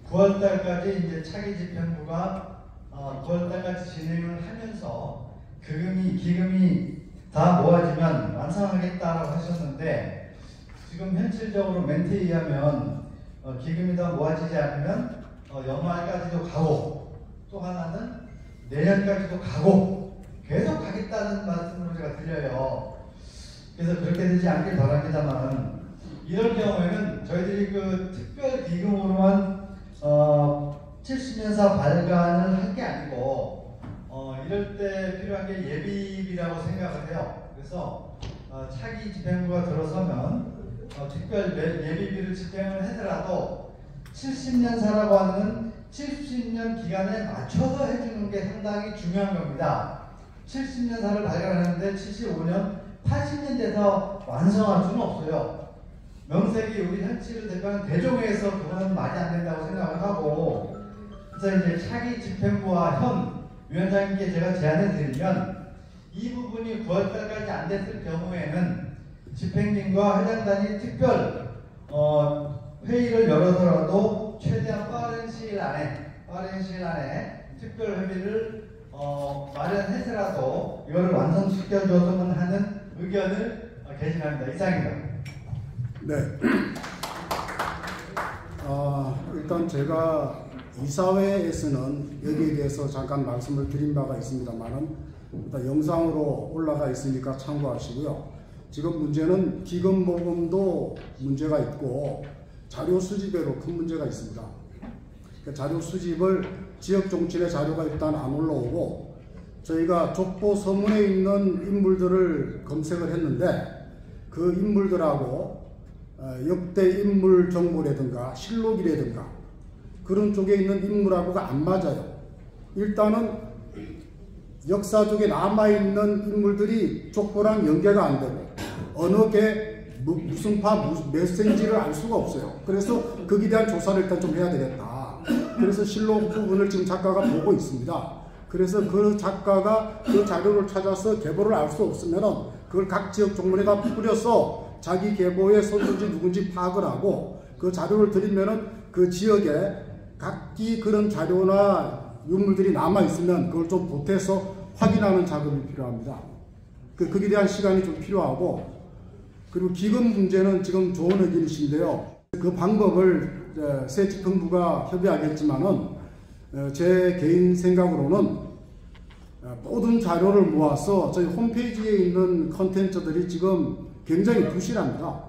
9월달까지 이제 차기 집행부가 9월달까지 진행을 하면서 기금이 다 모아지면 완성하겠다라고 하셨는데, 지금 현실적으로 멘트에 의하면 기금이 다 모아지지 않으면 연말까지도 가고, 또 하나는 내년까지도 가고 계속 가겠다는 말씀으로 제가 들려요. 그래서 그렇게 되지 않길 바랍니다만, 이럴 경우에는 저희들이 특별 기금으로만 70년사 발간을 할 게 아니고 이럴 때 필요한 게 예비비라고 생각을 해요. 그래서 차기 집행부가 들어서면 특별 예비비를 집행을 하더라도 70년사라고 하는 70년 기간에 맞춰서 해주는 게 상당히 중요한 겁니다. 70년사를 발견하는데 75년, 80년 돼서 완성할 수는 없어요. 명색이 우리 현실을 대표하는 대종회에서 그거는 말이 안 된다고 생각을 하고, 그래서 이제 차기 집행부와 현 위원장님께 제가 제안을 드리면, 이 부분이 9월달까지 안 됐을 경우에는 집행진과 회장단이 특별 회의를 열어서라도 최대한 빠른 시일 안에 특별 회의를 마련해서라도 이거를 완성시켜줬으면 하는 의견을 개진합니다. 이상입니다. 네. 일단 제가 이사회에서는 여기에 대해서 잠깐 말씀을 드린 바가 있습니다만은 일단 영상으로 올라가 있으니까 참고하시고요. 지금 문제는 기금 모금도 문제가 있고 자료 수집에도 큰 문제가 있습니다. 자료 수집을 지역 정치의 자료가 일단 안 올라오고, 저희가 족보 서문에 있는 인물들을 검색을 했는데 그 인물들하고 역대 인물 정보라든가 실록이라든가 그런 쪽에 있는 인물하고가 안 맞아요. 일단은 역사 쪽에 남아있는 인물들이 족보랑 연계가 안 되고 어느 게 무슨 몇 센지를 알 수가 없어요. 그래서 거기에 대한 조사를 일단 좀 해야 되겠다. 그래서 실록 부분을 지금 작가가 보고 있습니다. 그래서 그 작가가 그 자료를 찾아서 계보를 알 수 없으면 그걸 각 지역 종문에다 뿌려서 자기 계보의 선수인지 누군지 파악을 하고 그 자료를 드리면은 그 지역에 각기 그런 자료나 유물들이 남아있으면 그걸 좀 보태서 확인하는 작업이 필요합니다. 거기에 대한 시간이 좀 필요하고, 그리고 기금 문제는 지금 좋은 의견이신데요. 그 방법을 새 집행부가 협의하겠지만은 제 개인 생각으로는 모든 자료를 모아서 저희 홈페이지에 있는 컨텐츠들이 지금 굉장히 부실합니다.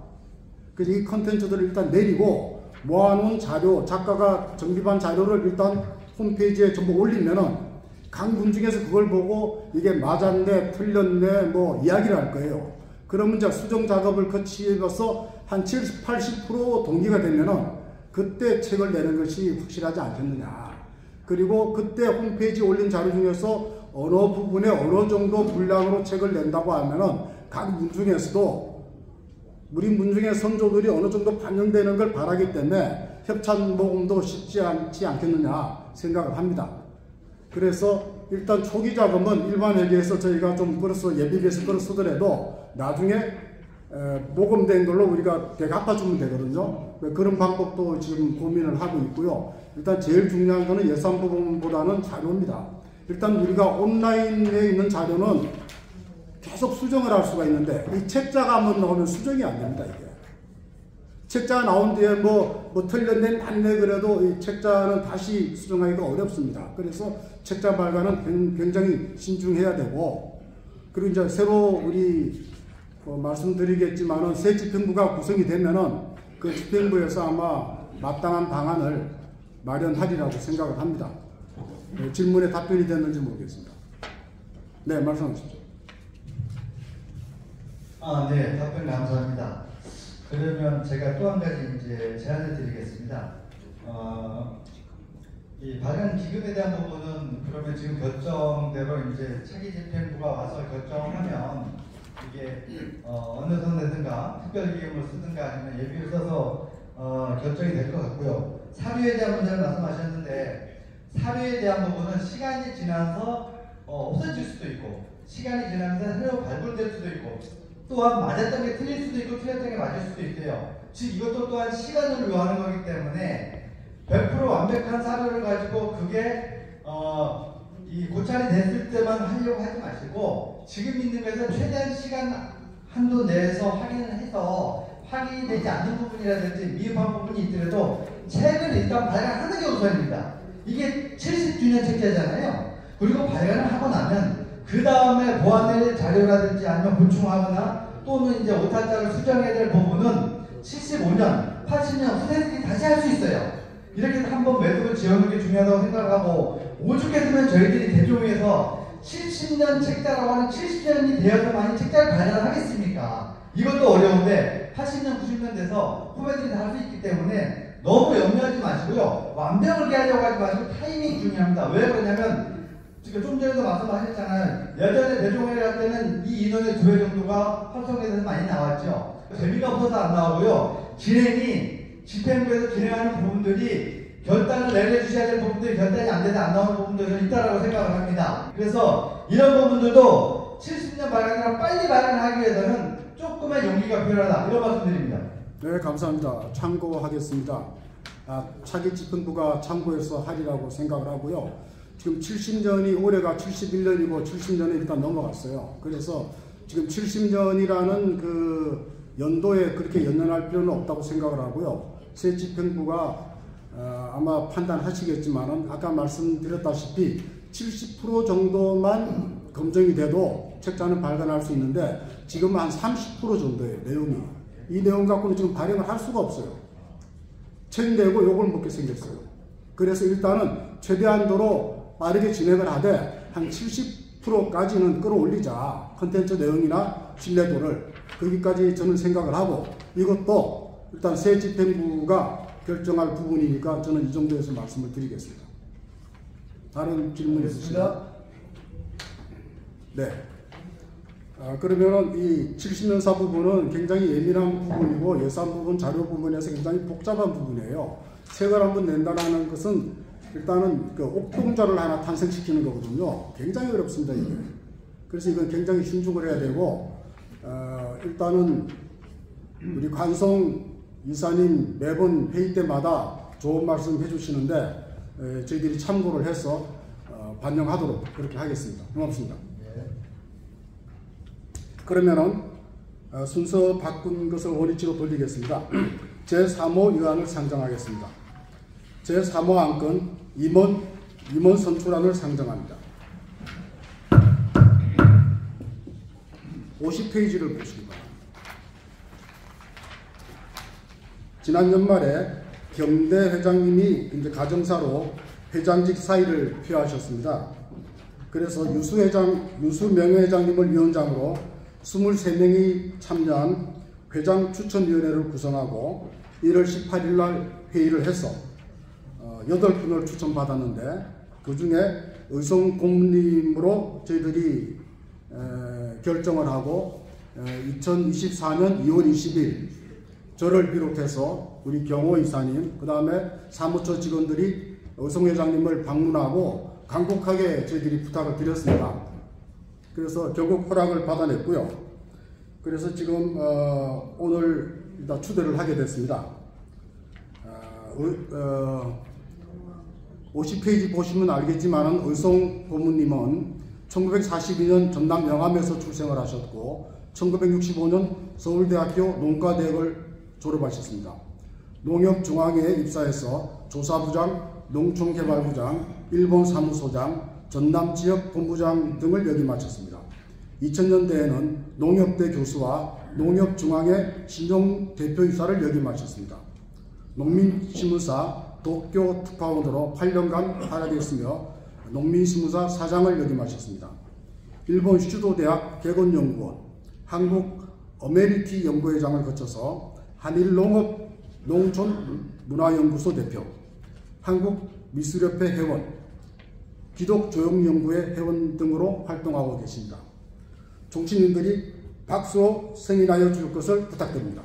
그래서 이 컨텐츠들을 일단 내리고 모아놓은 자료, 작가가 정비반 자료를 일단 홈페이지에 전부 올리면은 각 분 중에서 그걸 보고 이게 맞았네, 틀렸네, 뭐 이야기를 할 거예요. 그러면 이제 수정 작업을 거치면서 한 70, 80% 동기가 되면은 그때 책을 내는 것이 확실하지 않겠느냐. 그리고 그때 홈페이지에 올린 자료 중에서 어느 부분에 어느 정도 분량으로 책을 낸다고 하면은 각 문 중에서도 우리 문 중에 선조들이 어느 정도 반영되는 걸 바라기 때문에 협찬 모금도 쉽지 않지 않겠느냐 생각을 합니다. 그래서 일단 초기 작업은 일반 회계에서 저희가 좀 끌어서 예비비에서 끌어 쓰더라도 나중에 모금된 걸로 우리가 대가 갚아주면 되거든요. 그런 방법도 지금 고민을 하고 있고요. 일단 제일 중요한 거는 예산 부분보다는 자료입니다. 일단 우리가 온라인에 있는 자료는 계속 수정을 할 수가 있는데 이 책자가 한번 나오면 수정이 안 됩니다. 이게 책자 나온 뒤에 뭐 틀렸네 맞네 그래도 이 책자는 다시 수정하기가 어렵습니다. 그래서 책자 발간은 굉장히 신중해야 되고, 그리고 이제 새로 우리 말씀드리겠지만은 새 집행부가 구성이 되면은 그 집행부에서 아마 마땅한 방안을 마련하리라고 생각을 합니다. 네, 질문에 답변이 됐는지 모르겠습니다. 네, 말씀하십시오. 네, 답변 감사합니다. 그러면 제가 또 한 가지 이제 제안을 드리겠습니다. 이 발간 기금에 대한 부분은 그러면 지금 결정대로 이제 차기 집행부가 와서 결정을 하면 이게 어느 선에든가 특별기금을 쓰든가 아니면 예비를 써서 결정이 될 것 같고요. 사료에 대한 문제를 말씀하셨는데, 사료에 대한 부분은 시간이 지나서 없어질 수도 있고, 시간이 지나면서 새로 발굴될 수도 있고, 또한 맞았던 게 틀릴 수도 있고 틀렸던 게 맞을 수도 있대요. 즉 이것도 또한 시간을 요하는 거기 때문에 100% 완벽한 사료를 가지고 그게 이 고찰이 됐을 때만 하려고 하지 마시고, 지금 있는 것에서 최대한 시간 한도 내에서 확인을 해서 확인이 되지 않는 부분이라든지 미흡한 부분이 있더라도 책을 일단 발간하는 게 우선입니다. 이게 70주년 책자잖아요. 그리고 발간을 하고 나면 그 다음에 보완될 자료라든지 아니면 보충하거나 또는 이제 오타자를 수정해야 될 부분은 75년, 80년 후세들이 다시 할 수 있어요. 이렇게 한번 매듭을 지어놓는 게 중요하다고 생각하고, 오죽했으면 저희들이 대종에서 70년 책자라고 하는 70년이 되어서만이 책자를 발간을 하겠습니까? 이것도 어려운데 80년, 90년 돼서 후배들이 다 할 수 있기 때문에 너무 염려하지 마시고요. 완벽하게 하려고 하지 마시고 타이밍이 중요합니다. 왜 그러냐면 지금 좀 전에도 말씀하셨잖아요. 예전에 대종회를 할 때는 이 인원의 2배 정도가 활성화돼서 많이 나왔죠. 재미가 없어서 안 나오고요. 집행부에서 진행하는 부분들이 결단을 내려주셔야 될 부분들이 결단이 안 돼서 안 나오는 부분들이 있다라고 생각을 합니다. 그래서 이런 부분들도 70년 발간이랑 빨리 발간하기 위해서는 조금의 용기가 필요하다. 이런 말씀드립니다. 네, 감사합니다. 참고하겠습니다. 차기 집행부가 참고해서 하리라고 생각을 하고요. 지금 70년이 올해가 71년이고 70년에 일단 넘어갔어요. 그래서 지금 70년이라는 그 연도에 그렇게 연연할 필요는 없다고 생각을 하고요. 새 집행부가 아마 판단하시겠지만은 아까 말씀드렸다시피 70% 정도만 검증이 돼도 책자는 발간할 수 있는데 지금 한 30% 정도의 내용이, 이 내용 갖고는 지금 발행을 할 수가 없어요. 책 내고 욕을 먹게 생겼어요. 그래서 일단은 최대한도로 빠르게 진행을 하되 한 70%까지는 끌어올리자. 컨텐츠 내용이나 신뢰도를 거기까지 저는 생각을 하고, 이것도 일단 새 집행부가 결정할 부분이니까 저는 이 정도에서 말씀을 드리겠습니다. 다른 질문 있으신가요? 네. 그러면은 이 70년사 부분은 굉장히 예민한 부분이고 예산 부분, 자료 부분에서 굉장히 복잡한 부분이에요. 책을 한번 낸다라는 것은 일단은 그 옥동자를 하나 탄생시키는 거거든요. 굉장히 어렵습니다, 이게. 그래서 이건 굉장히 신중을 해야 되고, 일단은 우리 관송 이사님 매번 회의 때마다 좋은 말씀 해주시는데 저희들이 참고를 해서 반영하도록 그렇게 하겠습니다. 고맙습니다. 그러면은 순서 바꾼 것을 원위치로 돌리겠습니다. 제3호 유안을 상정하겠습니다. 제3호 안건 임원 선출안을 상정합니다. 50페이지를 보시기 바랍니다. 지난 연말에 경대 회장님이 이제 가정사로 회장직 사의를 표하셨습니다. 그래서 유수 명예회장님을 위원장으로 23명이 참여한 회장 추천위원회를 구성하고 1월 18일 날 회의를 해서 8분을 추천받았는데, 그 중에 의성 고문님으로 저희들이 결정을 하고 2024년 2월 20일 저를 비롯해서 우리 경호 이사님, 그 다음에 사무처 직원들이 의성 회장님을 방문하고 간곡하게 저희들이 부탁을 드렸습니다. 그래서 결국 허락을 받아냈고요. 그래서 지금 오늘 일단 추대를 하게 됐습니다. 50페이지 보시면 알겠지만 의성 고문님은 1942년 전남 영암에서 출생을 하셨고 1965년 서울대학교 농과대학을 졸업하셨습니다. 농협중앙회에 입사해서 조사부장, 농촌개발부장, 일본 사무소장, 전남지역본부장 등을 역임하셨습니다. 2000년대에는 농협대 교수와 농협중앙회 신용대표이사를 역임하셨습니다. 농민신문사 도쿄 특파원으로 8년간 활약했으며 농민신문사 사장을 역임하셨습니다. 일본 슈도대학 개건연구원, 한국 어메리티 연구회장을 거쳐서 한일농업 농촌문화연구소 대표, 한국미술협회 회원, 기독조형연구회 회원 등으로 활동하고 계십니다. 종친님들이 박수로 승인하여 줄 것을 부탁드립니다.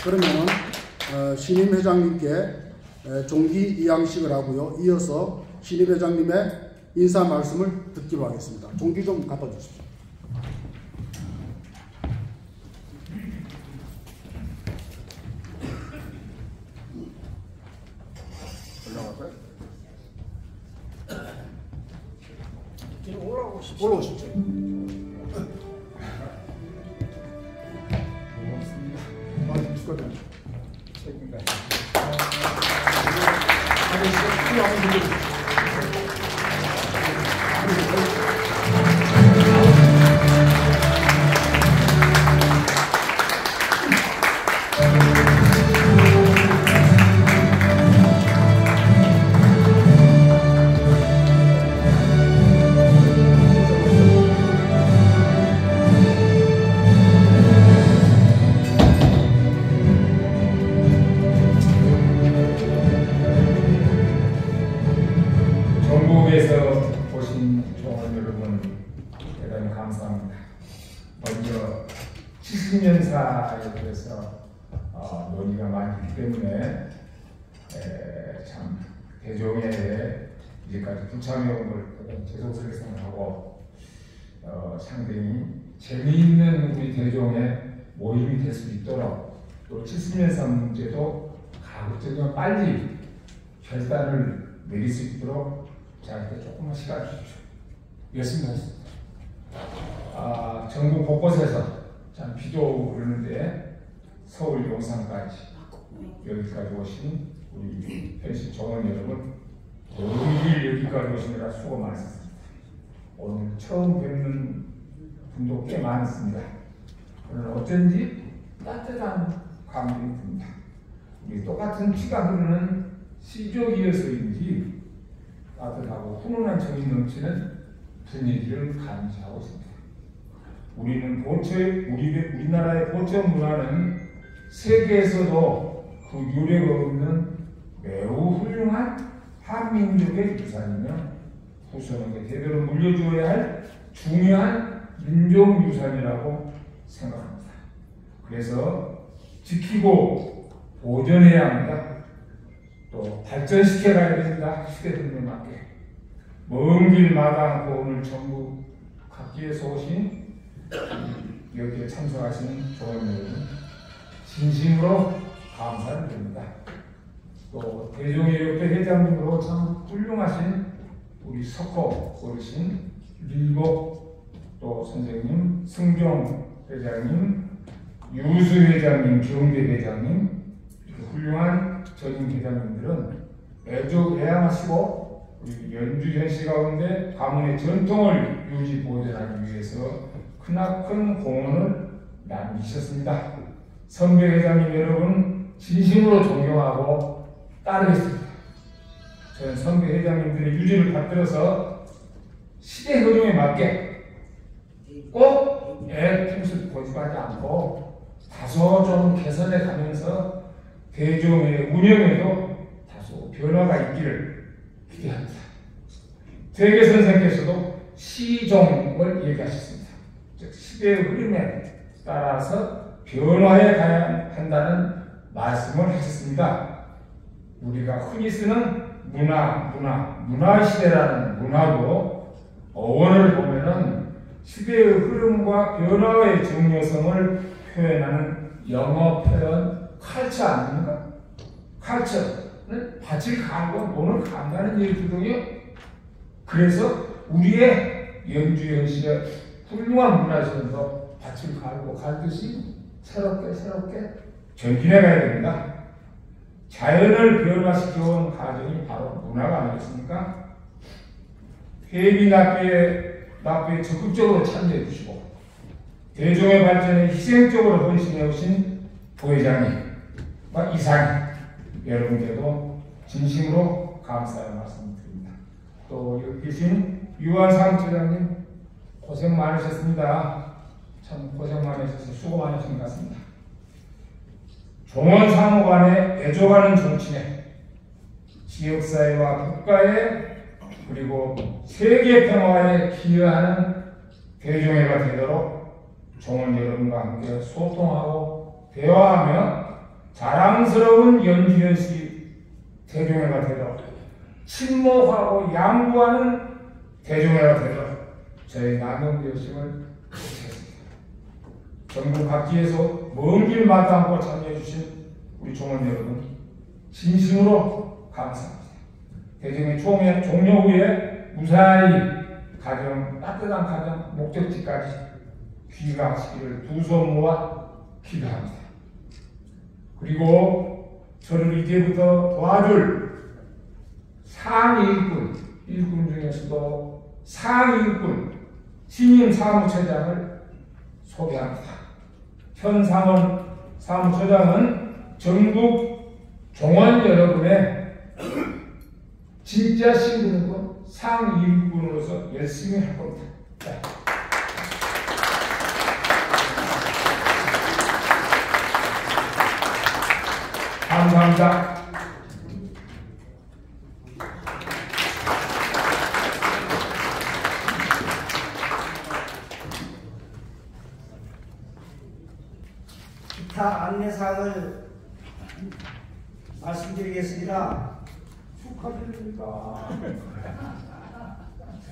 그러면 신임 회장님께 종기 이양식을 하고요. 이어서 신임 회장님의 인사 말씀을 듣기로 하겠습니다. 종기 좀 갖다 주십시오. 올라오십시오. 전국에서 오신 종원 여러분 대단히 감사합니다. 먼저 70년사에 대해서 논의가 많기 때문에 참 대종회에 이제까지 불참해온 걸 대단히 죄송스럽게 생각하고 상당히 재미있는 우리 대종회 모임이 될 수 있도록 또 70년사 문제도 가급적이면 빨리 결단을 내릴 수 있도록 저한테 조금만 시간 주십시오. 열심히 하겠습니다. 전국 곳곳에서 참 비도 오고 그러는데 서울 용산까지 여기까지 오신 우리 현실 정원 여러분, 여기 여기까지 오시느라 수고 많으셨습니다. 오늘 처음 뵙는 분도 꽤 많습니다. 오늘 어쩐지 따뜻한 감정이 듭니다. 우리 똑같은 피가 흐르는 시족이어서인지 따뜻하고 훈훈한 정이 넘치는 분위기를 감지하고 있습니다. 우리는 우리나라의 보초 문화는 세계에서도 그 유례가 없는 매우 훌륭한 한민족의 유산이며 후손에게 대대로 물려주어야 할 중요한 민족 유산이라고 생각합니다. 그래서 지키고 보존해야 합니다. 또 발전시켜가야 됩니다. 시대등에 맞게. 먼 길 마다않고 오늘 전국 각지에서 오신 여기에 참석하신 조원 여러분 진심으로 감사를 드립니다. 또 대종회 협회 회장님으로 참 훌륭하신 우리 석호 어르신, 밀복 또 선생님, 승종 회장님, 유수 회장님, 경대 회장님, 훌륭한 전임 회장님들은 매주 애양하시고 우리 연주현 씨 가운데 가문의 전통을 유지 보존하기 위해서 크나큰 공헌을 남기셨습니다. 선배 회장님 여러분 진심으로 존경하고 따르겠습니다. 저는 선배 회장님들의 유지를 받들어서 시대 흐름에 맞게 꼭 애통을 고집하지 않고 다소 좀 개선해 가면서 대종의 운영에도 다소 변화가 있기를 기대합니다. 대개 선생께서도 시종을 얘기하셨습니다. 즉 시대의 흐름에 따라서 변화해 가야 한다는 말씀을 하셨습니다. 우리가 흔히 쓰는 문화시대라는 문화도 어원을 보면은 시대의 흐름과 변화의 중요성을 표현하는 영어 표현 컬처 아닙니까? 컬처는 밭을 갈고 논을 간다는 얘기거든요. 그래서 우리의 연주현 씨의 훌륭한 문화시설에서 밭을 갈듯이 새롭게 전진해 가야 됩니다. 자연을 변화시켜온 가정이 바로 문화가 아니겠습니까? 회비 납부에 적극적으로 참여해 주시고 대종의 발전에 희생적으로 헌신해 오신 부회장님과 이사님 여러분께도 진심으로 감사의 말씀을 드립니다. 또 여기 계신 유한 사무처장님 고생 많으셨습니다. 참 고생 많으셔서 수고 많으신 것 같습니다. 종원 상호간에 애줘가는 정치에 지역사회와 국가에 그리고 세계 평화에 기여하는 대종회가 되도록 종원 여러분과 함께 소통하고 대화하며 자랑스러운 연주연시 대종회가 되도록 침묵하고 양보하는 대종회가 되도록 저희 남영구 열심을 다하겠습니다. 전국 각지에서 먼 길 마다않고 참여해주신 우리 종원 여러분 진심으로 감사합니다. 대종회 종료 후에 무사히 따뜻한 가정 목적지까지 귀가하시기를 두 손 모아 기도합니다. 그리고 저를 이제부터 도와줄 상위 일꾼 중에서도 상위 일꾼 신임 사무처장을 소개합니다. 현상원 사무처장은 전국 종원 여러분의 진짜 신분이고 상위 일꾼으로서 열심히 할 겁니다. 네. 감사합니다. 기타 안내사항을 말씀드리겠습니다. 축하드립니다.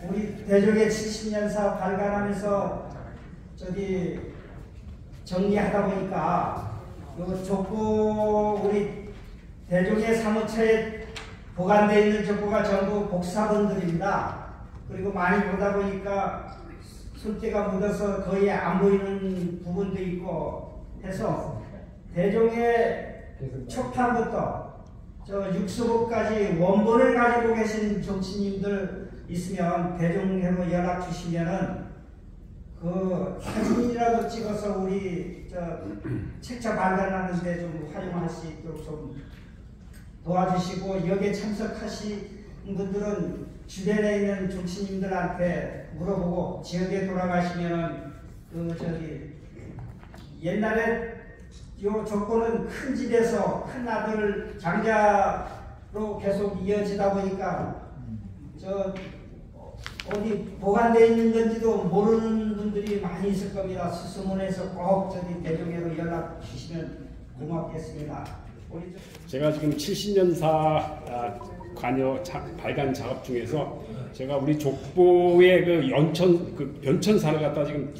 우리 대종의 70년사 발간하면서 정리하다 보니까 요 족보 우리 대종의 사무처에 보관되어 있는 족보가 전부 복사본들입니다. 그리고 많이 보다 보니까 손때가 묻어서 거의 안 보이는 부분도 있고 해서 대종의 초판부터 저 육수부까지 원본을 가지고 계신 정치님들 있으면 대종회로 연락 주시면은 그 사진이라도 찍어서 우리 책자 발간하는데 좀 활용할 수 있도록 좀 도와주시고, 여기에 참석하신 분들은 주변에 있는 정치님들한테 물어보고 지역에 돌아가시면은 옛날에 요 조건은 큰 집에서 큰 아들 장자로 계속 이어지다 보니까 어디 보관되어 있는 건지도 모르는 분들이 많이 있을 겁니다. 수소문에서 꼭 대종회로 연락 주시면 고맙겠습니다. 제가 지금 70년사 관여 발간 작업 중에서 제가 우리 족보의 변천사를 갖다 지금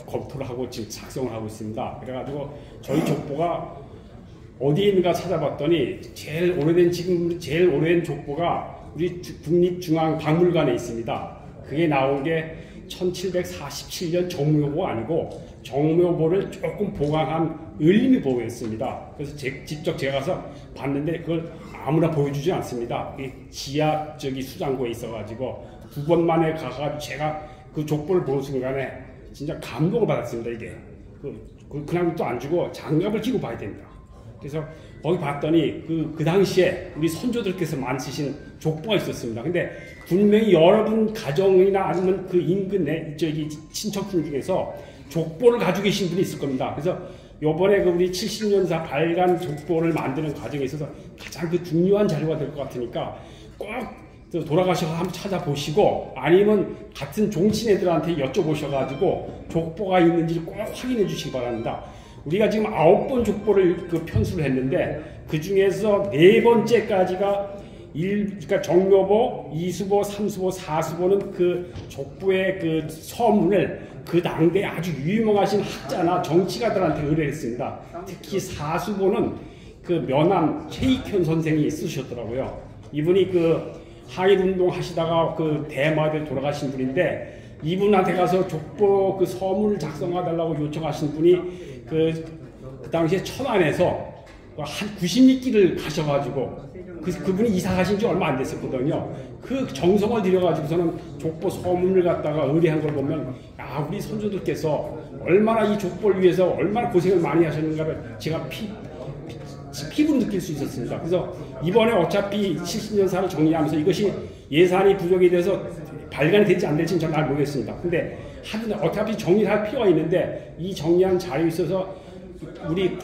검토를 하고 지금 작성을 하고 있습니다. 그래가지고 저희 족보가 어디에 있는가 찾아봤더니 제일 오래된 족보가 우리 국립중앙박물관에 있습니다. 그게 나온 게 1747년 정묘보가 아니고 정묘보를 조금 보강한 을미보였습니다. 그래서 직접 제가 가서 봤는데 그걸 아무나 보여주지 않습니다. 지하 수장고에 있어가지고 2번 만에 가가지고 제가 그 족보를 보는 순간에 진짜 감동을 받았습니다. 이게 그냥 또 안 주고 장갑을 끼고 봐야 됩니다. 그래서 거기 봤더니 그 당시에 우리 선조들께서 만드신 족보가 있었습니다. 근데 분명히 여러분 가정이나 아니면 그 인근 친척분 중에서 족보를 가지고 계신 분이 있을 겁니다. 그래서 요번에 우리 70년사 발간 족보를 만드는 과정에 있어서 가장 중요한 자료가 될 것 같으니까 꼭 돌아가셔서 한번 찾아보시고, 아니면 같은 종친애들한테 여쭤보셔가지고 족보가 있는지 꼭 확인해 주시기 바랍니다. 우리가 지금 9번 족보를 편수를 했는데 그 중에서 4번째까지가 그러니까 정묘보, 이수보, 삼수보, 사수보는 그 족보의 서문을 그 당대에 아주 유명하신 학자나 정치가들한테 의뢰했습니다. 특히 사수보는 면함 최익현 선생이 쓰셨더라고요. 이분이 항일운동 하시다가 대마에 돌아가신 분인데 이분한테 가서 족보 그 서문을 작성해달라고 요청하신 분이 그 당시에 천안에서 한 90리길을 가셔가지고 그분이 이사 가신 지 얼마 안 됐었거든요. 그 정성을 들여가지고서는 족보 서문을 갖다가 의뢰한 걸 보면 야, 우리 선조들께서 얼마나 이 족보를 위해서 얼마나 고생을 많이 하셨는가를 제가 피부로 느낄 수 있었습니다. 그래서 이번에 어차피 70년사를 정리하면서 이것이 예산이 부족이 돼서 발간이 될지 안 될지는 저는 잘 모르겠습니다. 근데 어차피 정리를 할 필요가 있는데 이 정리한 자료에 있어서 우리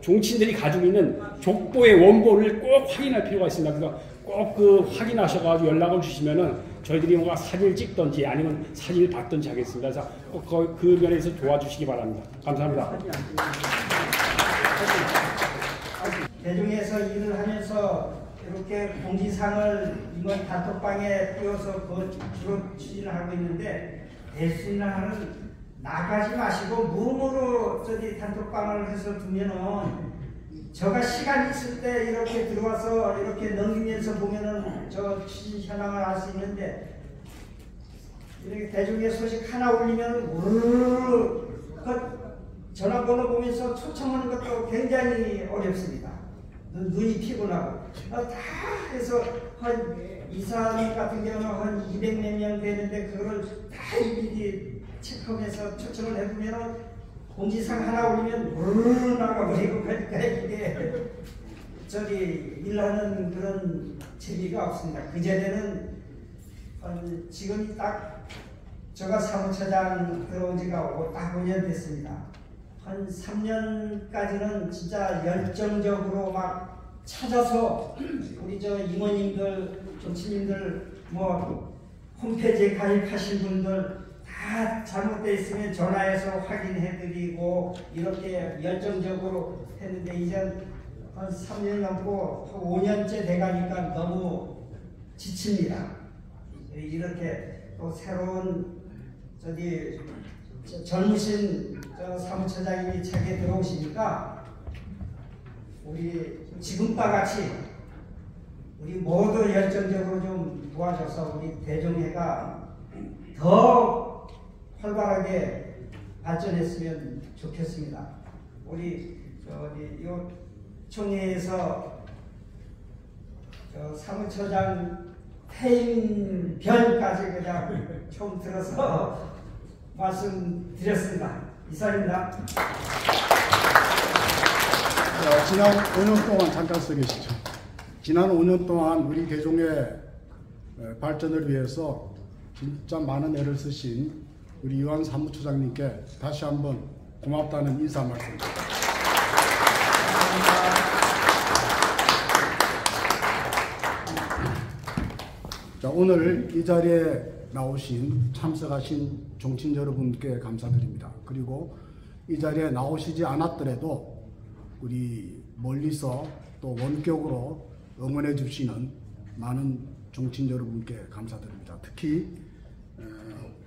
종친들이 가지고 있는 족보의 원본을 꼭 확인할 필요가 있습니다. 그래서 꼭 그 확인하셔가지고 연락을 주시면은 저희들이 뭔가 사진을 찍든지 아니면 사진을 받든지 하겠습니다. 그래서 꼭 그 면에서 도와주시기 바랍니다. 감사합니다. 대중에서 일을 하면서 이렇게 공지사항을 이번 단톡방에 띄워서 그 주로 추진을 하고 있는데 될 수 있는 한은 나가지 마시고 무음으로 저기 단톡방을 해서 두면은 저가 시간 있을 때 이렇게 들어와서 이렇게 넘기면서 보면은 저 추진 현황을 알 수 있는데 이렇게 대중의 소식 하나 올리면은 우르르 전화번호 보면서 초청하는 것도 굉장히 어렵습니다. 눈이 피곤하고 다 해서 한 이사님 같은 경우는 한 200몇 명 되는데 그걸 다 일일이 체크하면서 초청을 해보면 공지사항 하나 올리면 우르르 나가버리고 그러니까 이게 저기 일하는 그런 재미가 없습니다. 그전에는 지금이 딱 제가 사무처장 들어온 지가 딱 5년 됐습니다. 한 3년까지는 진짜 열정적으로 막 찾아서 우리 저 임원님들, 정치님들 뭐 홈페이지에 가입하신 분들 다 잘못되어 있으면 전화해서 확인해드리고 이렇게 열정적으로 했는데 이제 한 3년 넘고 5년째 돼가니까 너무 지칩니다. 이렇게 또 새로운 저기 젊으신 사무처장님이 차게 들어오시니까 우리 지금과 같이 우리 모두 열정적으로 좀 도와줘서 우리 대종회가 더 활발하게 발전했으면 좋겠습니다. 우리 요 총회에서 사무처장 퇴임별까지 그냥 총 들어서 말씀드렸습니다. 이상입니다. 지난 5년 동안 잠깐 서 계시죠. 지난 5년 동안 우리 대종의 발전을 위해서 진짜 많은 애를 쓰신 우리 이완 사무처장님께 다시 한번 고맙다는 인사 말씀드립니다. 자, 오늘 이 자리에 나오신 참석하신 종친 여러분께 감사드립니다. 그리고 이 자리에 나오시지 않았더라도 우리 멀리서 또 원격으로 응원해 주시는 많은 종친 여러분께 감사드립니다. 특히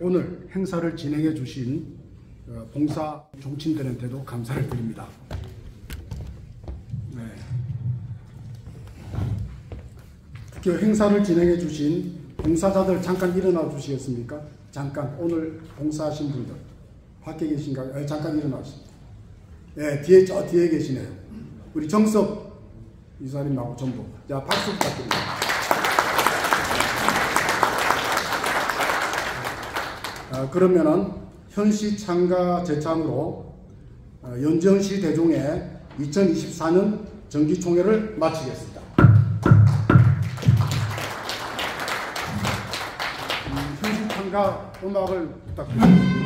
오늘 행사를 진행해 주신 봉사 종친들한테도 감사를 드립니다. 네. 특히 행사를 진행해 주신 봉사자들 잠깐 일어나 주시겠습니까? 잠깐 오늘 봉사하신 분들 밖에 계신가요? 잠깐 일어나십니다. 네, 저 뒤에 계시네요. 우리 정섭 이사님하고 전부. 자, 박수 부탁드립니다. 그러면은 현시 참가 제창으로 연정시 대종회 2024년 정기총회를 마치겠습니다. 현시 참가 음악을 부탁드립니다.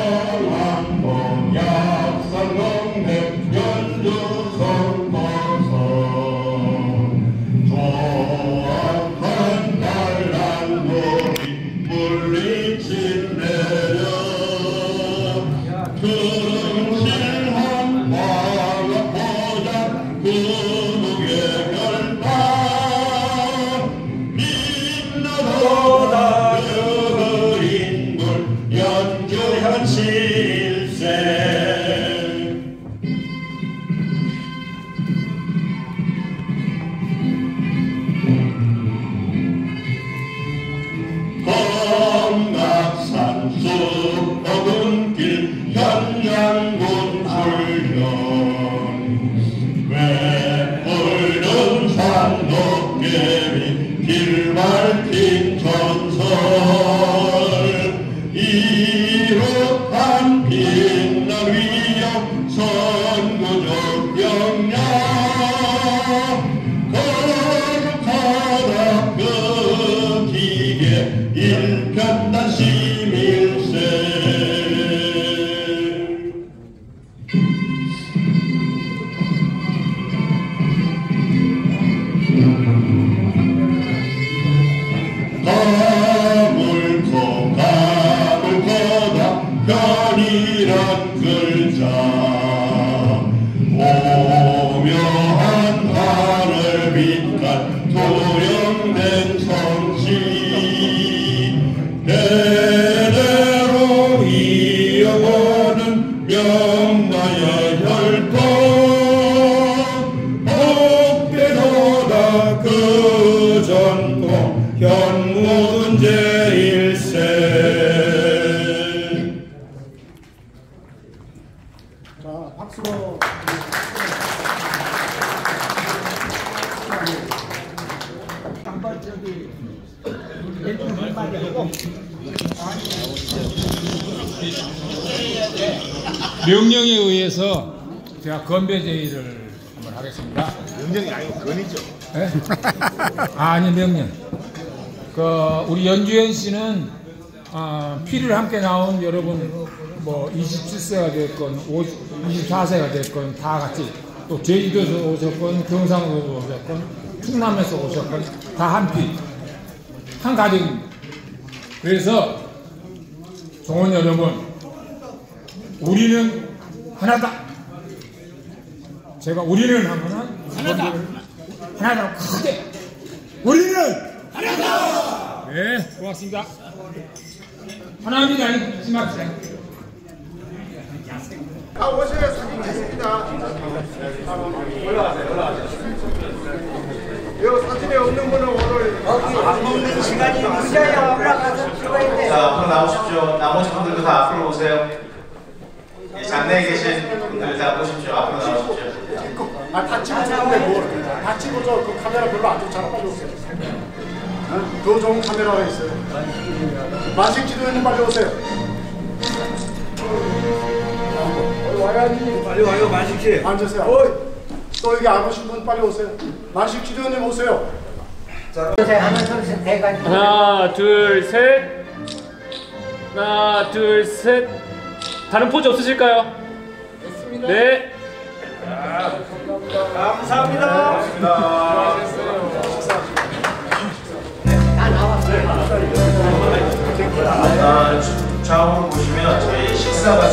멀랑봉 약산동백 연두성 거성 조악한 달랑놀이 물리친 내려 근실한 바가 보자 구국의 결판 빛나도다 선구적 영양 거룩하다 그 기계 일편단 시민세 가물고다 편이란 글자 오묘한 하늘 빛깔 도령된 성씨 대대로 이어오는 명마의 혈통 복되도다 그 전통 현무든 제일세 자, 박수로. 한번 저기 멘트 한마디 하고 명령에 의해서 제가 건배 제의를 한번 하겠습니다. 명령이 아니고 건이죠. 네? 아니 명령. 우리 연주현 씨는 피를 함께 나온 여러분 뭐 27세가 됐건 24세가 됐건 다 같이 또 제주도에서 오셨건 경상도에서 오셨건 충남에서 오셨건 다 한 피, 한 가족입니다. 그래서 종원 여러분, 우리는 하나다. 제가 우리는 하면은 하나다 크게 우리는 하나다. 네, 고맙습니다. 하나입니다. 잊지 마세요. 오세요. 사진 찍습니다. 올라가세요. 이 사진에 없는 분은 오늘 안 먹는 시간이 있어야 올라가서 찍어야 돼. 자, 앞으로 나오십시오. 나머지 분들도 다 앞으로 오세요. 이 장내에 계신 분들 다 보십시오. 앞으로 나오십시오. 다 찍어주는데 뭘? 다 찍어줘. 그 카메라 별로 안 좋잖아. 빨리 오세요. 더 좋은 카메라가 있어요. 만식 지도인님 빨리 오세요. 빨리 와요, 만식씨. 앉으세요. 또 여기 안 오신 분 빨리 오세요. 만식 지도인님 오세요. 하나, 둘, 셋. 하나, 둘, 셋. 다른 포즈 없으실까요? 됐습니다. 네. 감사합니다. 좌우로 보시면 저희 식사가